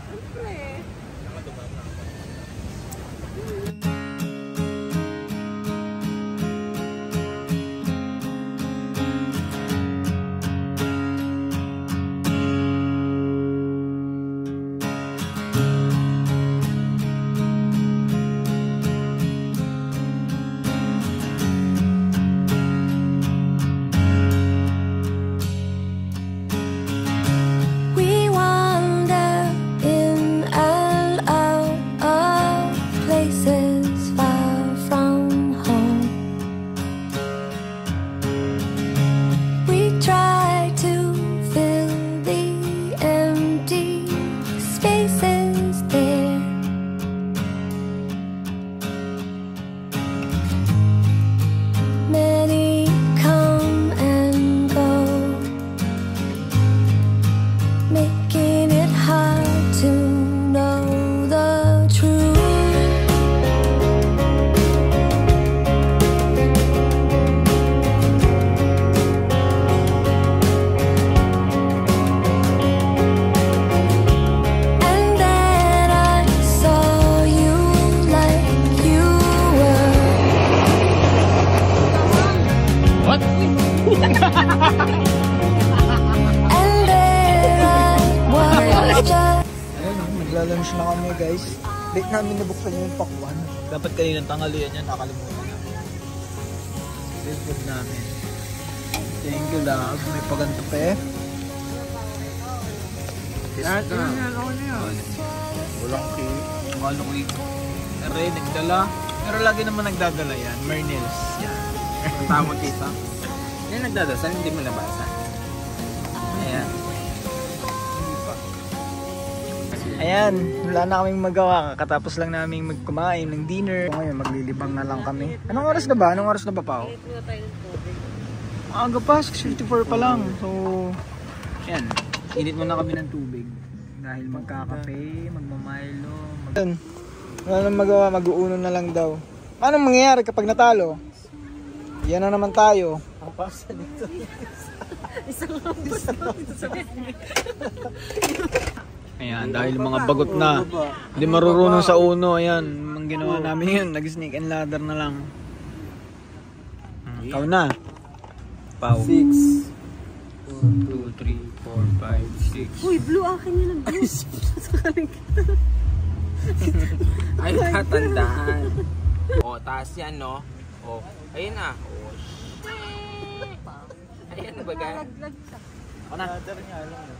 Siyempre. We wander in and out of places far from home. We try to fill the empty spaces there. Many come and go, making it hard to know the truth. And then I saw you like you were. What? And then Ayun, magla-lunch na kami guys. Late namin nabuksan yung pakwan. Dapat kaninang tanghalian yan, nakalimutan na. Yung food namin. Thank you love. May paganto pa eh. Lahat na yan, ako na yan. Walang cake. Walang cake. Aray, nagdala. Pero lagi naman nagdadala yan. Mernils. Yan. Tawag dito. Yan nagdadasal, hindi mo nabasa. Ayan. Ayan, wala na kaming magawa. Kakatapos lang namin magkumain ng dinner. Ngayon, maglilibang na lang kami. Anong oras na ba? Anong oras na ba, Pao? Aga pa, 6:54 pa lang. So, ayan. Init muna kami ng tubig. Dahil magkakape, magmamilo. Ayan, wala nang magawa. Mag-uuno na lang daw. Paano mangyayari kapag natalo? Yan na naman tayo. Ang pasa dito. Isang ayan, dahil mga bagot na hindi marurunong sa uno, ayan, ang ginawa namin yun, nag-sneak and ladder na lang. Ikaw na. Pau. 6 1, 2, 3, 4, 5, 6. Uy, blue akin yun ang blue. Ay, katandaan. O, taas yan, no? O, ayun na. O, shit. Ayan, baga. Ako na. Ladder niya, alam mo.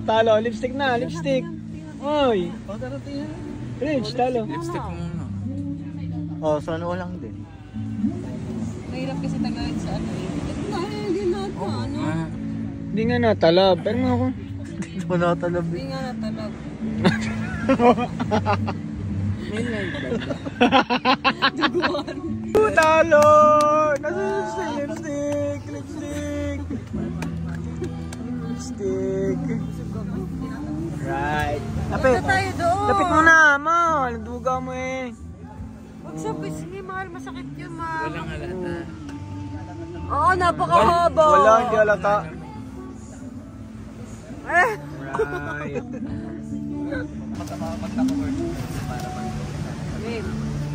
Talo. Lipstick na, lipstick. Oy. Rich, talo. Lipstick muna. Oh, sana lang din. Mahirap kasi tagalog sa ano eh. Hindi na ito, ano? Hindi nga natalab. Pero nga ako. Hindi ko natalab. Hindi nga natalab. May live ba? Duguan. Talo! Nasa lipstick. Right. Lapit. Tayo doon. Lapit mo na, ma. Duga mo eh. Huwag sabay. Sige, mahal. Masakit yun, ma. Walang halata. Oo, napakahaba. Wala, hindi halata. Eh. Right.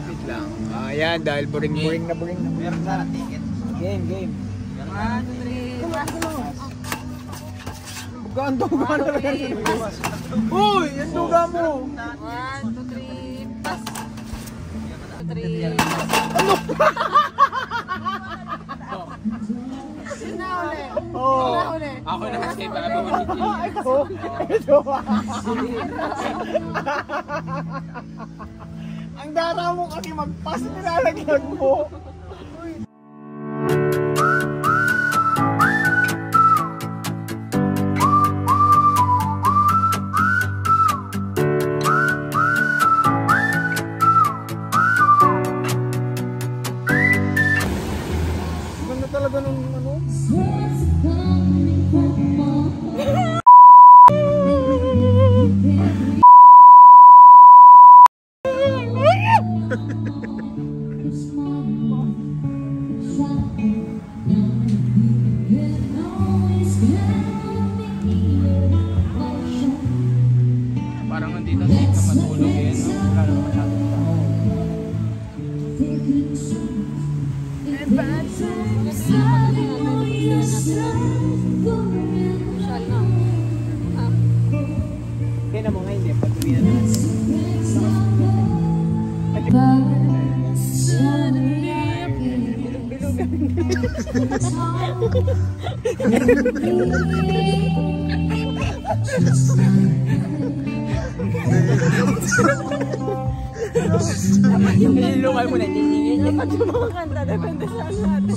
Wait lang. Ayan, dahil boring na. Meron na ticket. Game. 1, 3, Ganda na rin. Uy, yan duga mo. 1, 2, 3, pass. 3. Ano? Sinauli. Ako na kasi bago mo dito. Ito. Ang dara mo kasi mag-pass, nilalaglag mo. Talaga nung ano? Parang nandito safe na matulog eh, no? Wala naman masyadong tao. Kaya na mga hindi, patuloy na Nilungal mo na, Dapat yung mga kanta, depende sa natin.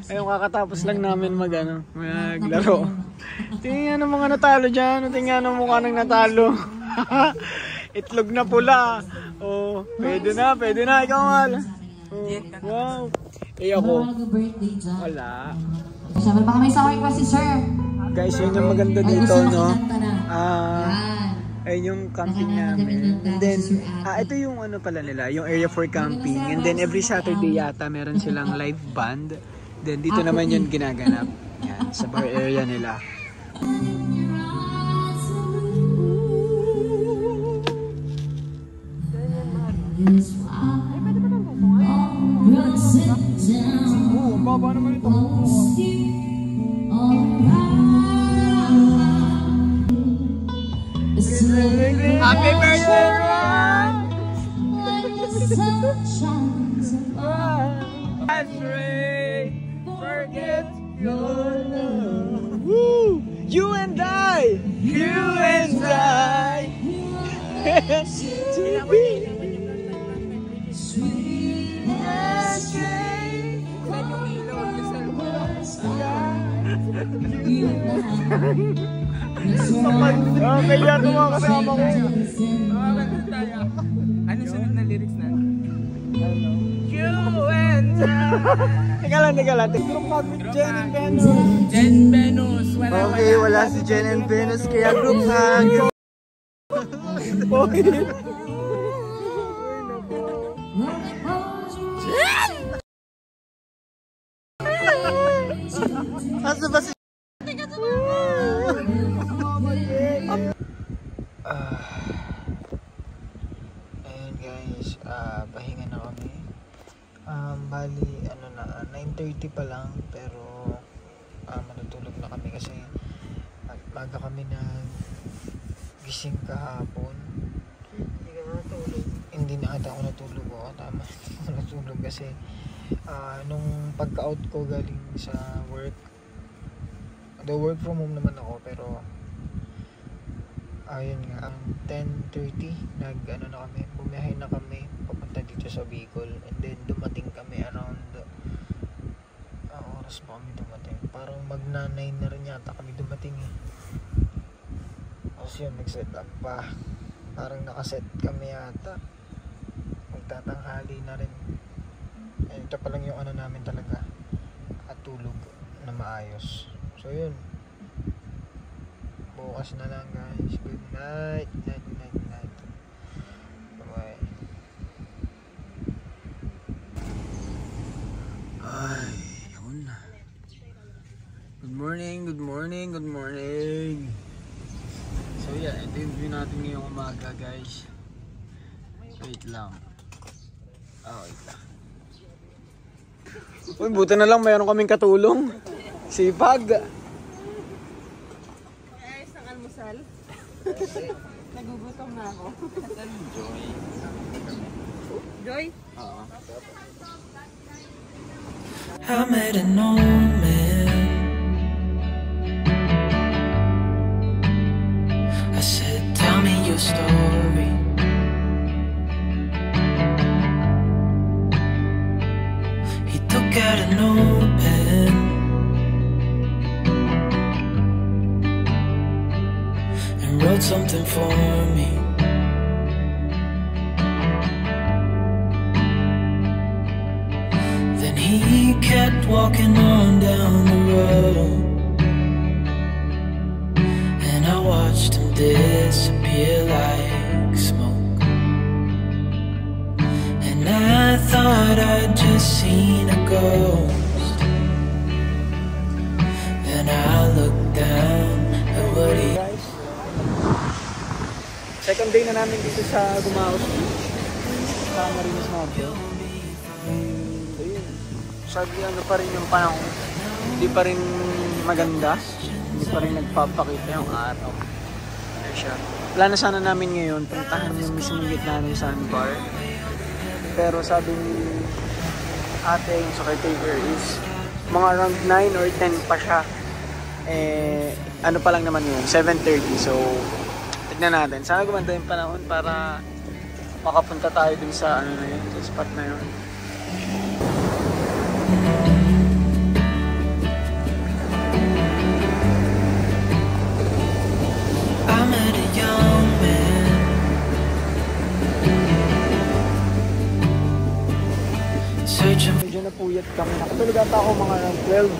Ayun, kakatapos lang namin maglaro. Tingnan ang mga natalo dyan. Tingnan ang mukha ng natalo. Itlog na pula. Oh, pwede na. Ikaw mahal. Oh, wow. Eh ako. Wala. Siyempre baka may sa request si sir. Guys, yun yung maganda dito, no? Ayun yung camping namin. And then, ito yung ano pala nila, yung area for camping. And then every Saturday yata meron silang live band. Then dito naman yun ginaganap. Yan, sa bar area nila. Oo, ang baba naman ito. Happy birthday, Ron! Forget your love. Woo! You and I! You and I! Okay yan, mga kasama ko. Ano sunod na lyrics na? You and I. Teka lang. Group hug with Jen and Venus. Jen Venus. Okay, wala si Jen and Venus, kaya group hug. Okay. Asa ba si ayun guys, pahinga na kami. Bali, 9:30 pa lang, pero matutulog na kami kasi maga kami na gising kahapon. Hindi ka natulog. Hindi na ata ako natulog. Tama. Natulog kasi nung pagka-out ko galing sa work, although work from home naman ako, pero ayun nga, 10:30 bumiyahe na kami papunta dito sa Bicol, and then dumating kami around oras pa kami dumating, parang magna 9 na rin yata kami dumating tapos yun, nag-set up pa, parang nakaset kami yata, magtatanghali na rin. Ito pa lang yung namin talaga at tulog na maayos. So yun, bukas na lang guys. Good night. Bye. Ay, yun. Good morning. So yeah, ito yung view natin ngayong umaga guys. Wait lang. Wait lang. Uy, buti na lang mayroon kaming katulong. Sipag. Ayos ng almusal. Nagugutom na ako. Joy? Oo. I met an old man. I said, tell me your story. He took out a notepad and wrote something for me. Then he kept walking on down the road, and I watched him disappear like smoke. And I thought I'd just seen a ghost. Then I looked down at what he... Second day na namin dito sa Gumaos Beach, sa Marinas Mountain. Ayun, sadly pa rin yung panahon, hindi pa rin maganda, hindi pa rin nagpapakita yung araw. Ano siya, plano sana namin ngayon puntahan yung mismong gitna ng sandbar, pero sabi ni ate yung sa caretaker is mga around 9 or 10 pa siya. Ano pa lang naman yun, 7:30, so tignan natin. Sana gumanda yung panahon para makapunta tayo dun sa ano na yun, sa spot na yun. I met a young man. Searching. Medyo napuyat kami. Nakatulog ata ako mga around 12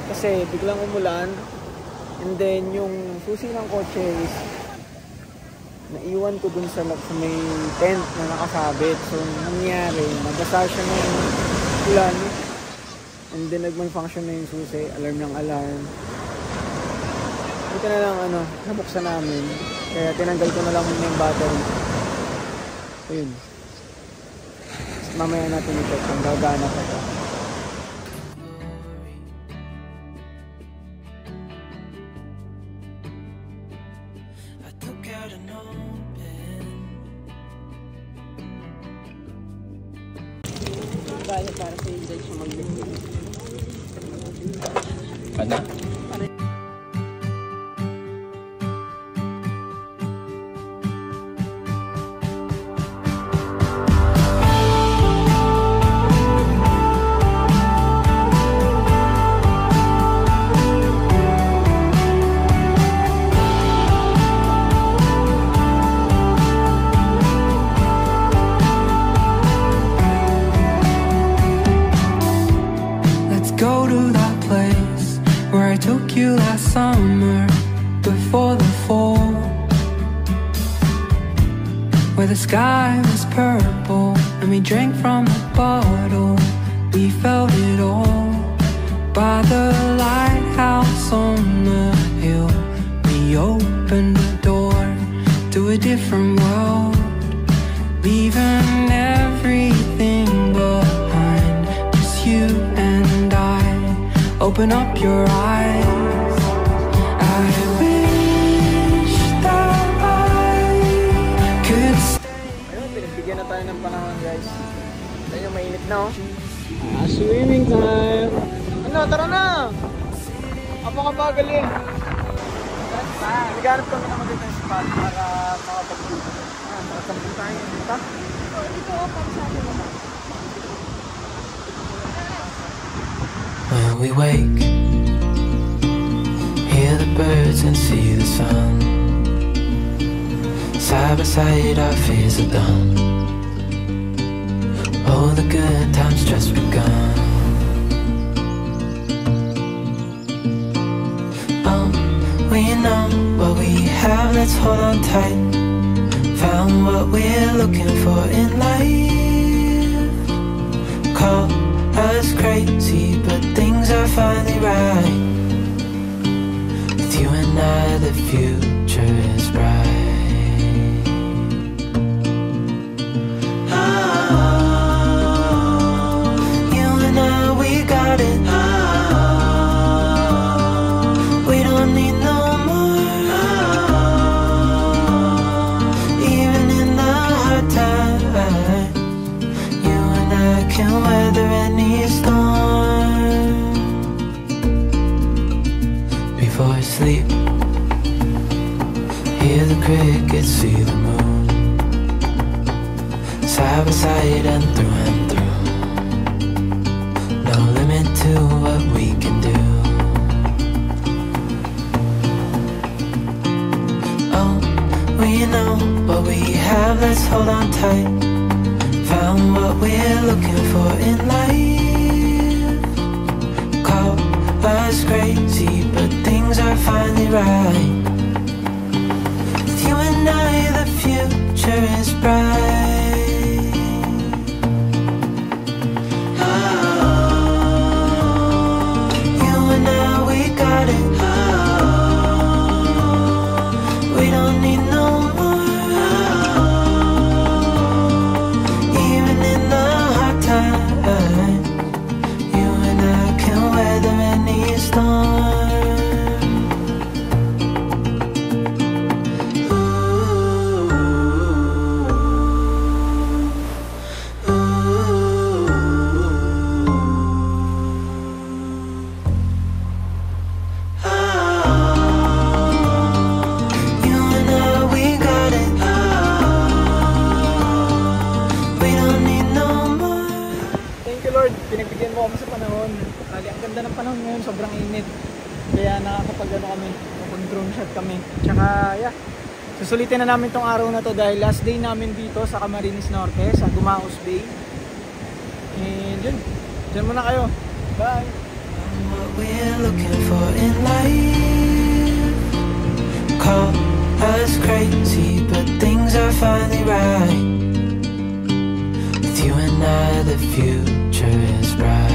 kasi biglang umulan, and then yung susi ng kotse is naiwan ko dun sa may tent na nakasabit. So, nangyari, nabasa siya ng ulan. And then, nag-malfunction na yung susi. Alarm ng alarm. Ito na lang, nabuksan namin. Kaya, tinanggal ko na lang muna yung battery. Ayun. Mamaya natin ito kung gagana pa ito. Para sa hindi siya mag-video. Ano? Go to that place where I took you last summer before the fall, where the sky was purple and we drank from the bottle. We felt it all by the lighthouse on the hill. We opened the door to a different world, leaving everything behind. Just you and I. Open up your eyes. I wish that I could stay. Ayun, pinagbigyan na tayo ng panahon, guys. Ito yung mainit na, oh. Swimming time. Tara na. Apakabagal eh. Naghanap kami na magandang spot para makapag-group. Makasampung tayo. Dito? Dito, para sa akin naman. When we wake, hear the birds and see the sun. Side by side our fears are done. Oh, the good times just begun. Oh, we know what we have, let's hold on tight. Found what we're looking for in life. Call us crazy, but things are finally right. With you and I, the future is bright. Oh, you and I, we got it. Oh, we don't need no more. Oh, even in the hard times, you and I can weather any storm. Before I sleep, hear the crickets, see the moon. Side by side and through. No limit to what we can do. Oh, we know what we have, let's hold on tight. Found what we're looking for in life. Call us crazy, but things are finally right. With you and I, the future is bright. Oh, you and I, we got it. Oh, we don't need no more. Pinagbigyan mo kami sa panahon. Kali, ang ganda ng panahon ngayon, sobrang init. Kaya nakakapag-ano kami, drone shot kami. Tsaka, yeah, susulitin na namin tong araw na to dahil last day namin dito sa Camarines Norte, sa Gumaos Bay. And yun, dyan muna kayo. Bye! What we're looking for in life. Call us crazy, but they finally right. With you and I, the future is bright.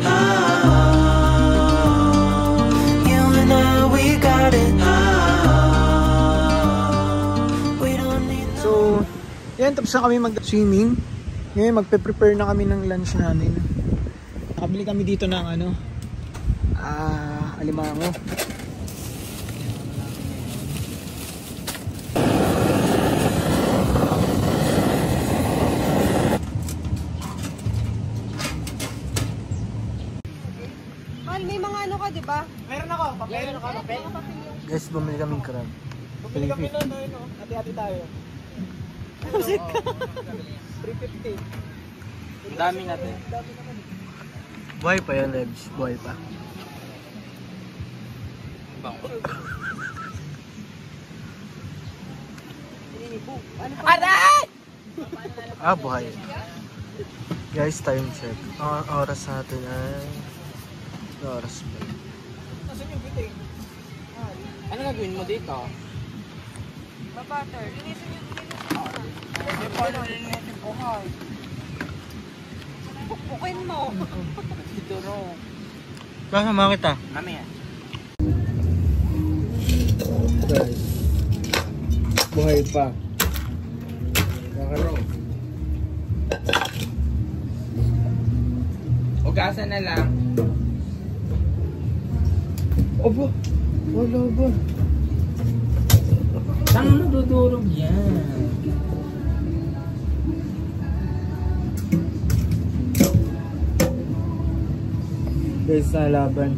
Oh, you and I, we got it. Oh, we don't need no. So, yan, tapos na kami mag-swimming. Ngayon, magpe-prepare na kami ng lunch namin. Nakabili kami dito ng alimango. May mga ano ka, di ba? Meron ako, papel. Guys, bumili kaming crab. Bumili kami na, hati-hati tayo. 350. Ang dami natin. Buhay pa yan, Lebs. Buhay pa. Aray! Buhay. Guys, time check. Ang oras natin ay... oras ba? Ano gagawin mo dito? Babater. Linisin yung Pukpukin mo. Dito ro. Kasama kita. Mamaya. Guys. Buhay pa. Bro. Ugasan na lang. Opo. Wala ba? Saan mo nadudurog yan? Guys, sa laban.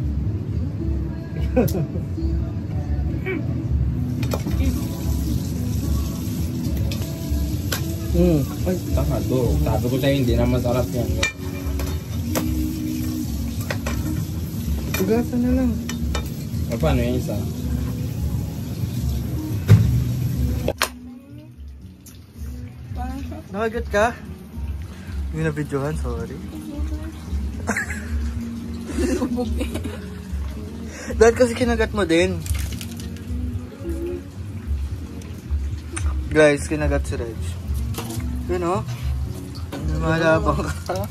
Ay, tanga do. Sabi ko sa'yo, hindi na masarap yan. Ugasan na lang. Paano yung isa? Nakagat ka? Yung na-videohan, sorry. Dahil kasi kinagat mo din. Guys, kinagat si Reg. Yun o. Malabang ka.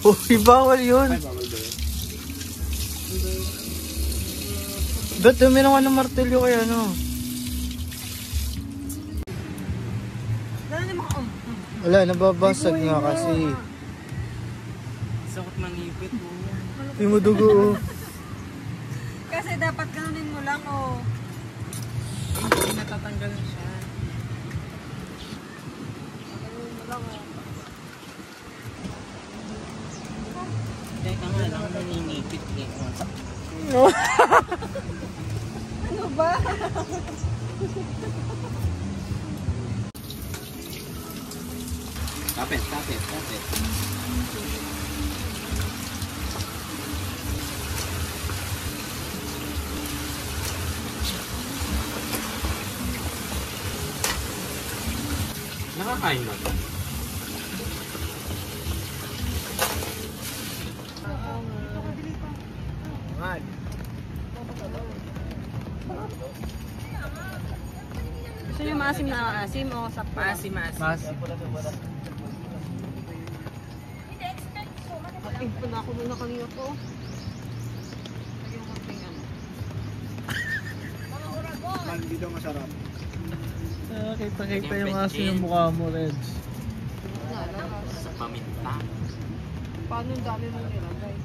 Uy, bawal yun. Ba't dumi naman ng martilyo kaya no? Wala, nababasag nga kasi. Sakot manipit mo. Hindi mo dugo. Kasi dapat ganunin mo lang, oh. Hindi natatanggal siya. Ganunin mo lang, oh. Teka nga lang, naninipit eh. Ano ba? Kapit. Nakakain mo ba? Gusto nyo maasim na asim o sa Maasim. Ay, pala ako muna kanina po. Hindi daw masarap. Kita yung aso yung mukha mo, Reg. Sa paminta. Paano ang dami mong nilagay?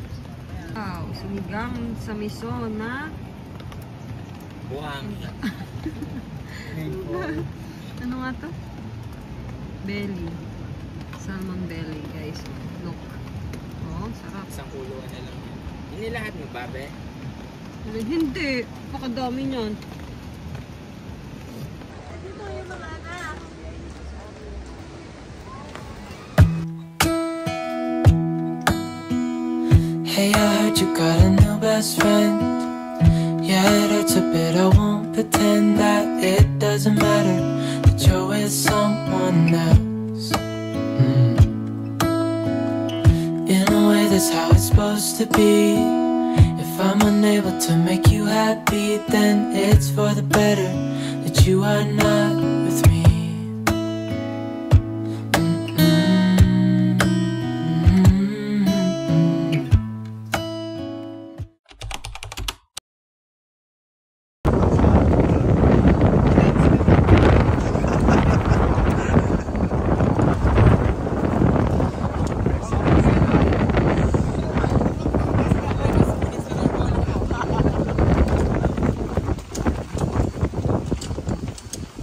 Wow, sinigang sa miso na... Buhangin. Ano nga to? Belly. Salmon belly, guys. Look. Oh, sarap. Isang kuluan na lang yan. Hindi lahat mo, babe? Hindi. Pakadami niyan. Hey, I heard you got a new best friend. Yeah, it hurts a bit, I won't pretend that it doesn't matter that you're with someone else. In a way, that's how it's supposed to be. If I'm unable to make you happy, then it's for the better. that you are not with me.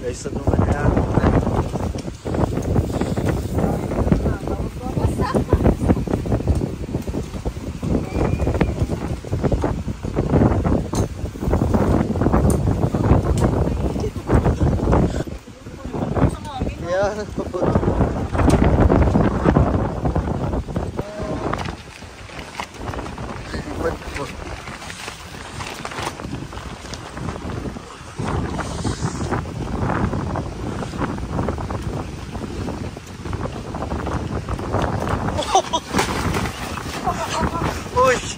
Guys, ano naman yan? Kaya, push!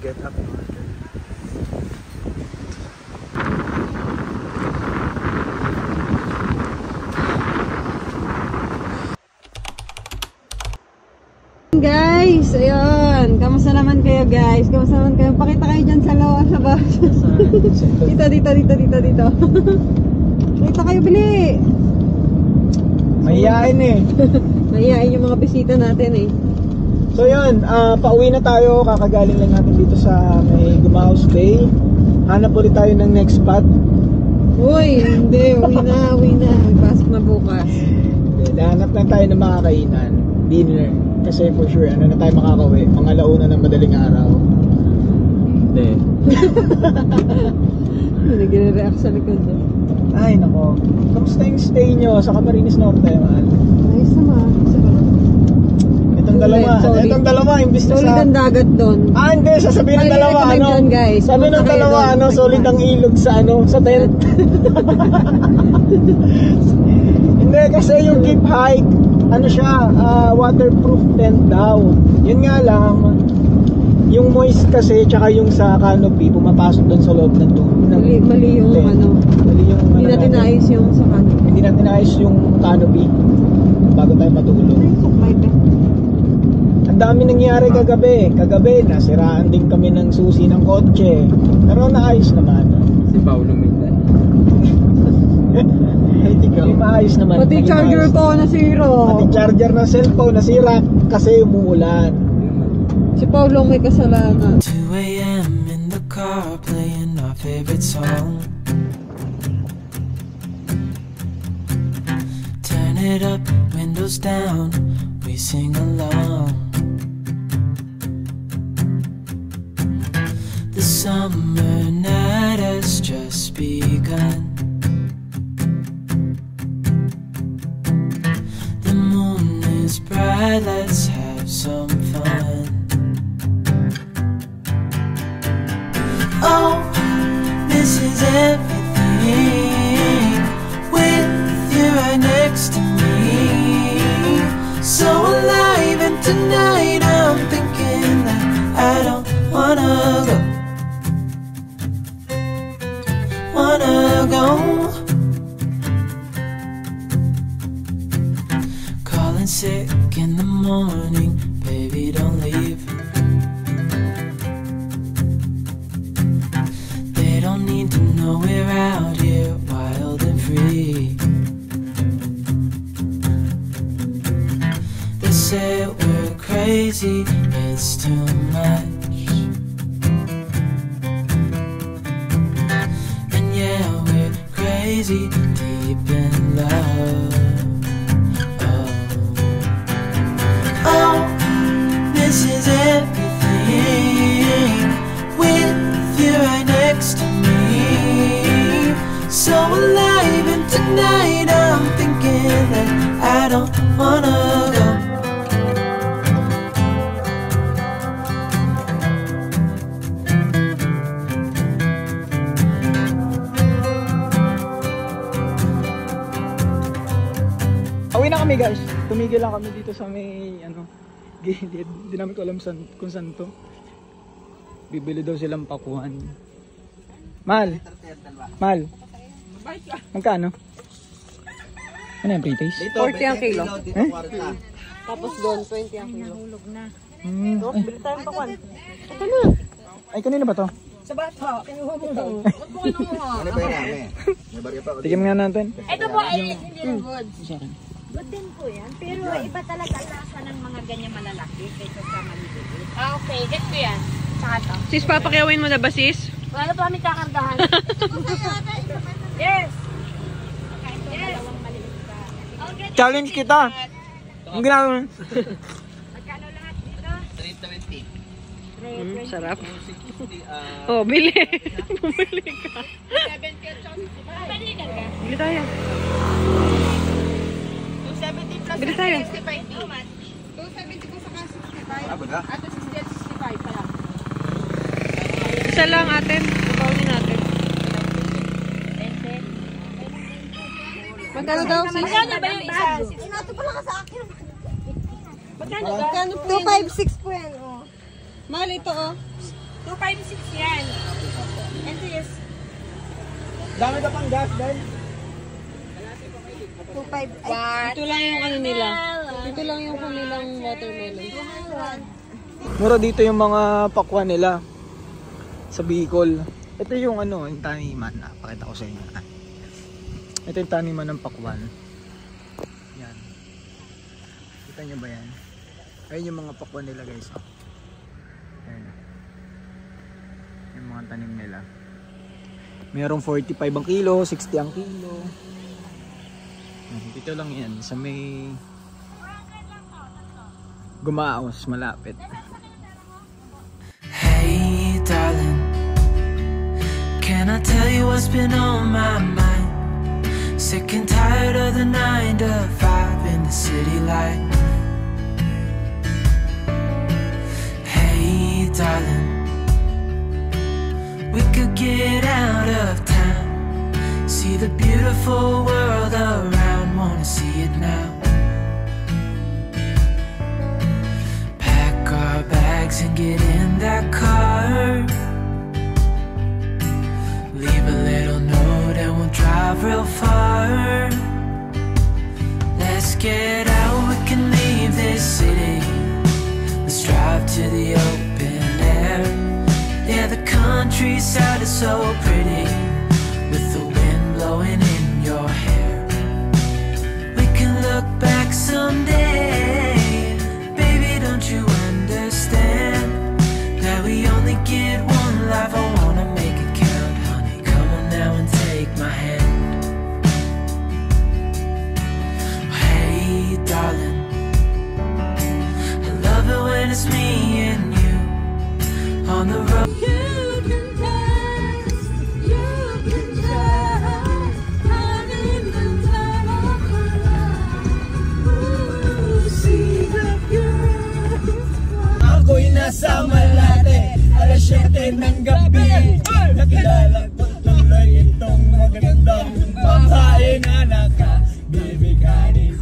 Get up. Guys, ayun. Kamusta naman kayo, guys? Kamusta naman kayo? Pakita kayo dyan sa lawa, sa bus. Dito. Pakita kayo, bili. Mahihain eh. Mahihain yung mga bisita natin eh. So yun, pauwi na tayo. Kakagaling lang natin dito sa may Gumaos Bay. Hanap ulit tayo ng next spot. Uy, hindi. Uwi na. Pasok na bukas. Hanap lang tayo ng makakainan. Dinner. Kasi for sure, ano na tayo makakauwi? Mga launa ng madaling araw. Hindi. Nagre-react sa likod eh. Ay, nako. Kamusta yung stay nyo sa Camarines Norte, man? Ayos naman. Itong dalawa, imbis na solid sa... ang dagat doon. Hindi, sasabihin ng dalawa, ano? Dyan, guys. Sabi ng dalawa, ano, solid ang ilog sa, ano, sa tent. Hindi, kasi yung keep hike, ano siya, waterproof tent daw. Yun nga lang, yung moist kasi, tsaka yung sa canopy, pumapasok doon sa loob ng tubig. Mali yung tent. ano. Mali yung... Hindi natin naayos yung sa canopy. Hindi natin naayos yung canopy bago tayo matulog. Ang dami nangyari kagabi. Kagabi, nasiraan din kami ng susi ng kotse. Pero naayos naman. Si Paolo Minda. Hindi maayos naman. Pati charger ko nasira. Pati charger ng cellphone nasira kasi umuulan. Si Paolo may kasalanan. 2 a.m. in the car playing our favorite song. Turn it up, windows down, we sing along. The summer night has just begun. The moon is bright, let's have some fun. Oh, this is everything with you right next to me. So alive, and tonight I'm thinking that I don't wanna go. Calling sick in the morning, baby, don't leave. They don't need to know we're out here wild and free. They say we're crazy, it's too much. And yeah, we're crazy, deep in love. Oh, this is everything with you right next to me. So alive, and tonight I'm thinking that I don't wanna go. Uwi na kami guys. Tumigil lang kami dito sa may gilid. Hindi namin ko alam kung saan to. Bibili daw silang pakuan. Mal. Magkano? Ano yung pre-taste? 40 ang kilo. Eh? Tapos doon, 20 ang kilo. No, bili tayong pakuan. Ito na. Ay, kanina ba to? Sa bata, kinuha mo daw. Ano pa yung rami? May barya pa. Tikim nga natin. Ito po ay hindi rin good. Sa akin. Good din po yan. Pero iba talaga ang lasa ng mga ganyan malalaki kaysa sa maliliit. Ah, okay. Get ko yan. Saka to. Sis, papakiyawin mo na ba sis? Wala pa kami kakargahan. Yes! Yes! Challenge kita. Ang ginagawa. Magkano lahat dito? 320. Sarap. Oh, bili. Bumili ka. 70 at 65. Bili tayo. 270 plus Bili tayo. 65. How much? 270 po saka 65. Aba na? At 260 at 65 pala. Isa lang atin. Kapaunin natin. Magkano daw sis? Magkano ba yung isa? Inato pala ka sa akin. Magkano? Magkano po? 256 po yan. Oh. Mahal ito oh. 256 yan. And this? Dami ka pang gas, Ben. 256. Ito lang yung ano nila. Ito lang yung kanilang watermelon. Mura dito yung mga pakwan nila sa Bicol. Ito yung yung taniman. Pakita ko sa inyo. Ito yung taniman ng pakwan. Yan. Kita nyo ba yan? Ayun yung mga pakwan nila guys. Ayan. Yung mga tanim nila. Merong 45 ang kilo, 60 ang kilo. Dito lang yan. Sa may Gumaos, malapit. Hey darling, can I tell you what's been on my mind? Sick and tired of the 9 to 5 in the city life. Hey darling, we could get out of town, see the beautiful world around, wanna see it now. Pack our bags and get in that car, leave a little note and we'll drive real far. Let's get out, we can leave this city, let's drive to the open air. Yeah, the countryside is so pretty, with the wind blowing in your hair. We can look back someday, baby, don't you understand that we only get one life? I wanna make it count, honey, come on now and take my hand. Hey darling, I love it when it's me and you on the road. Ako'y nasa Malate, alas 7 ng gabi. Nakilala ko tuloy itong magandang babae na nakabibigani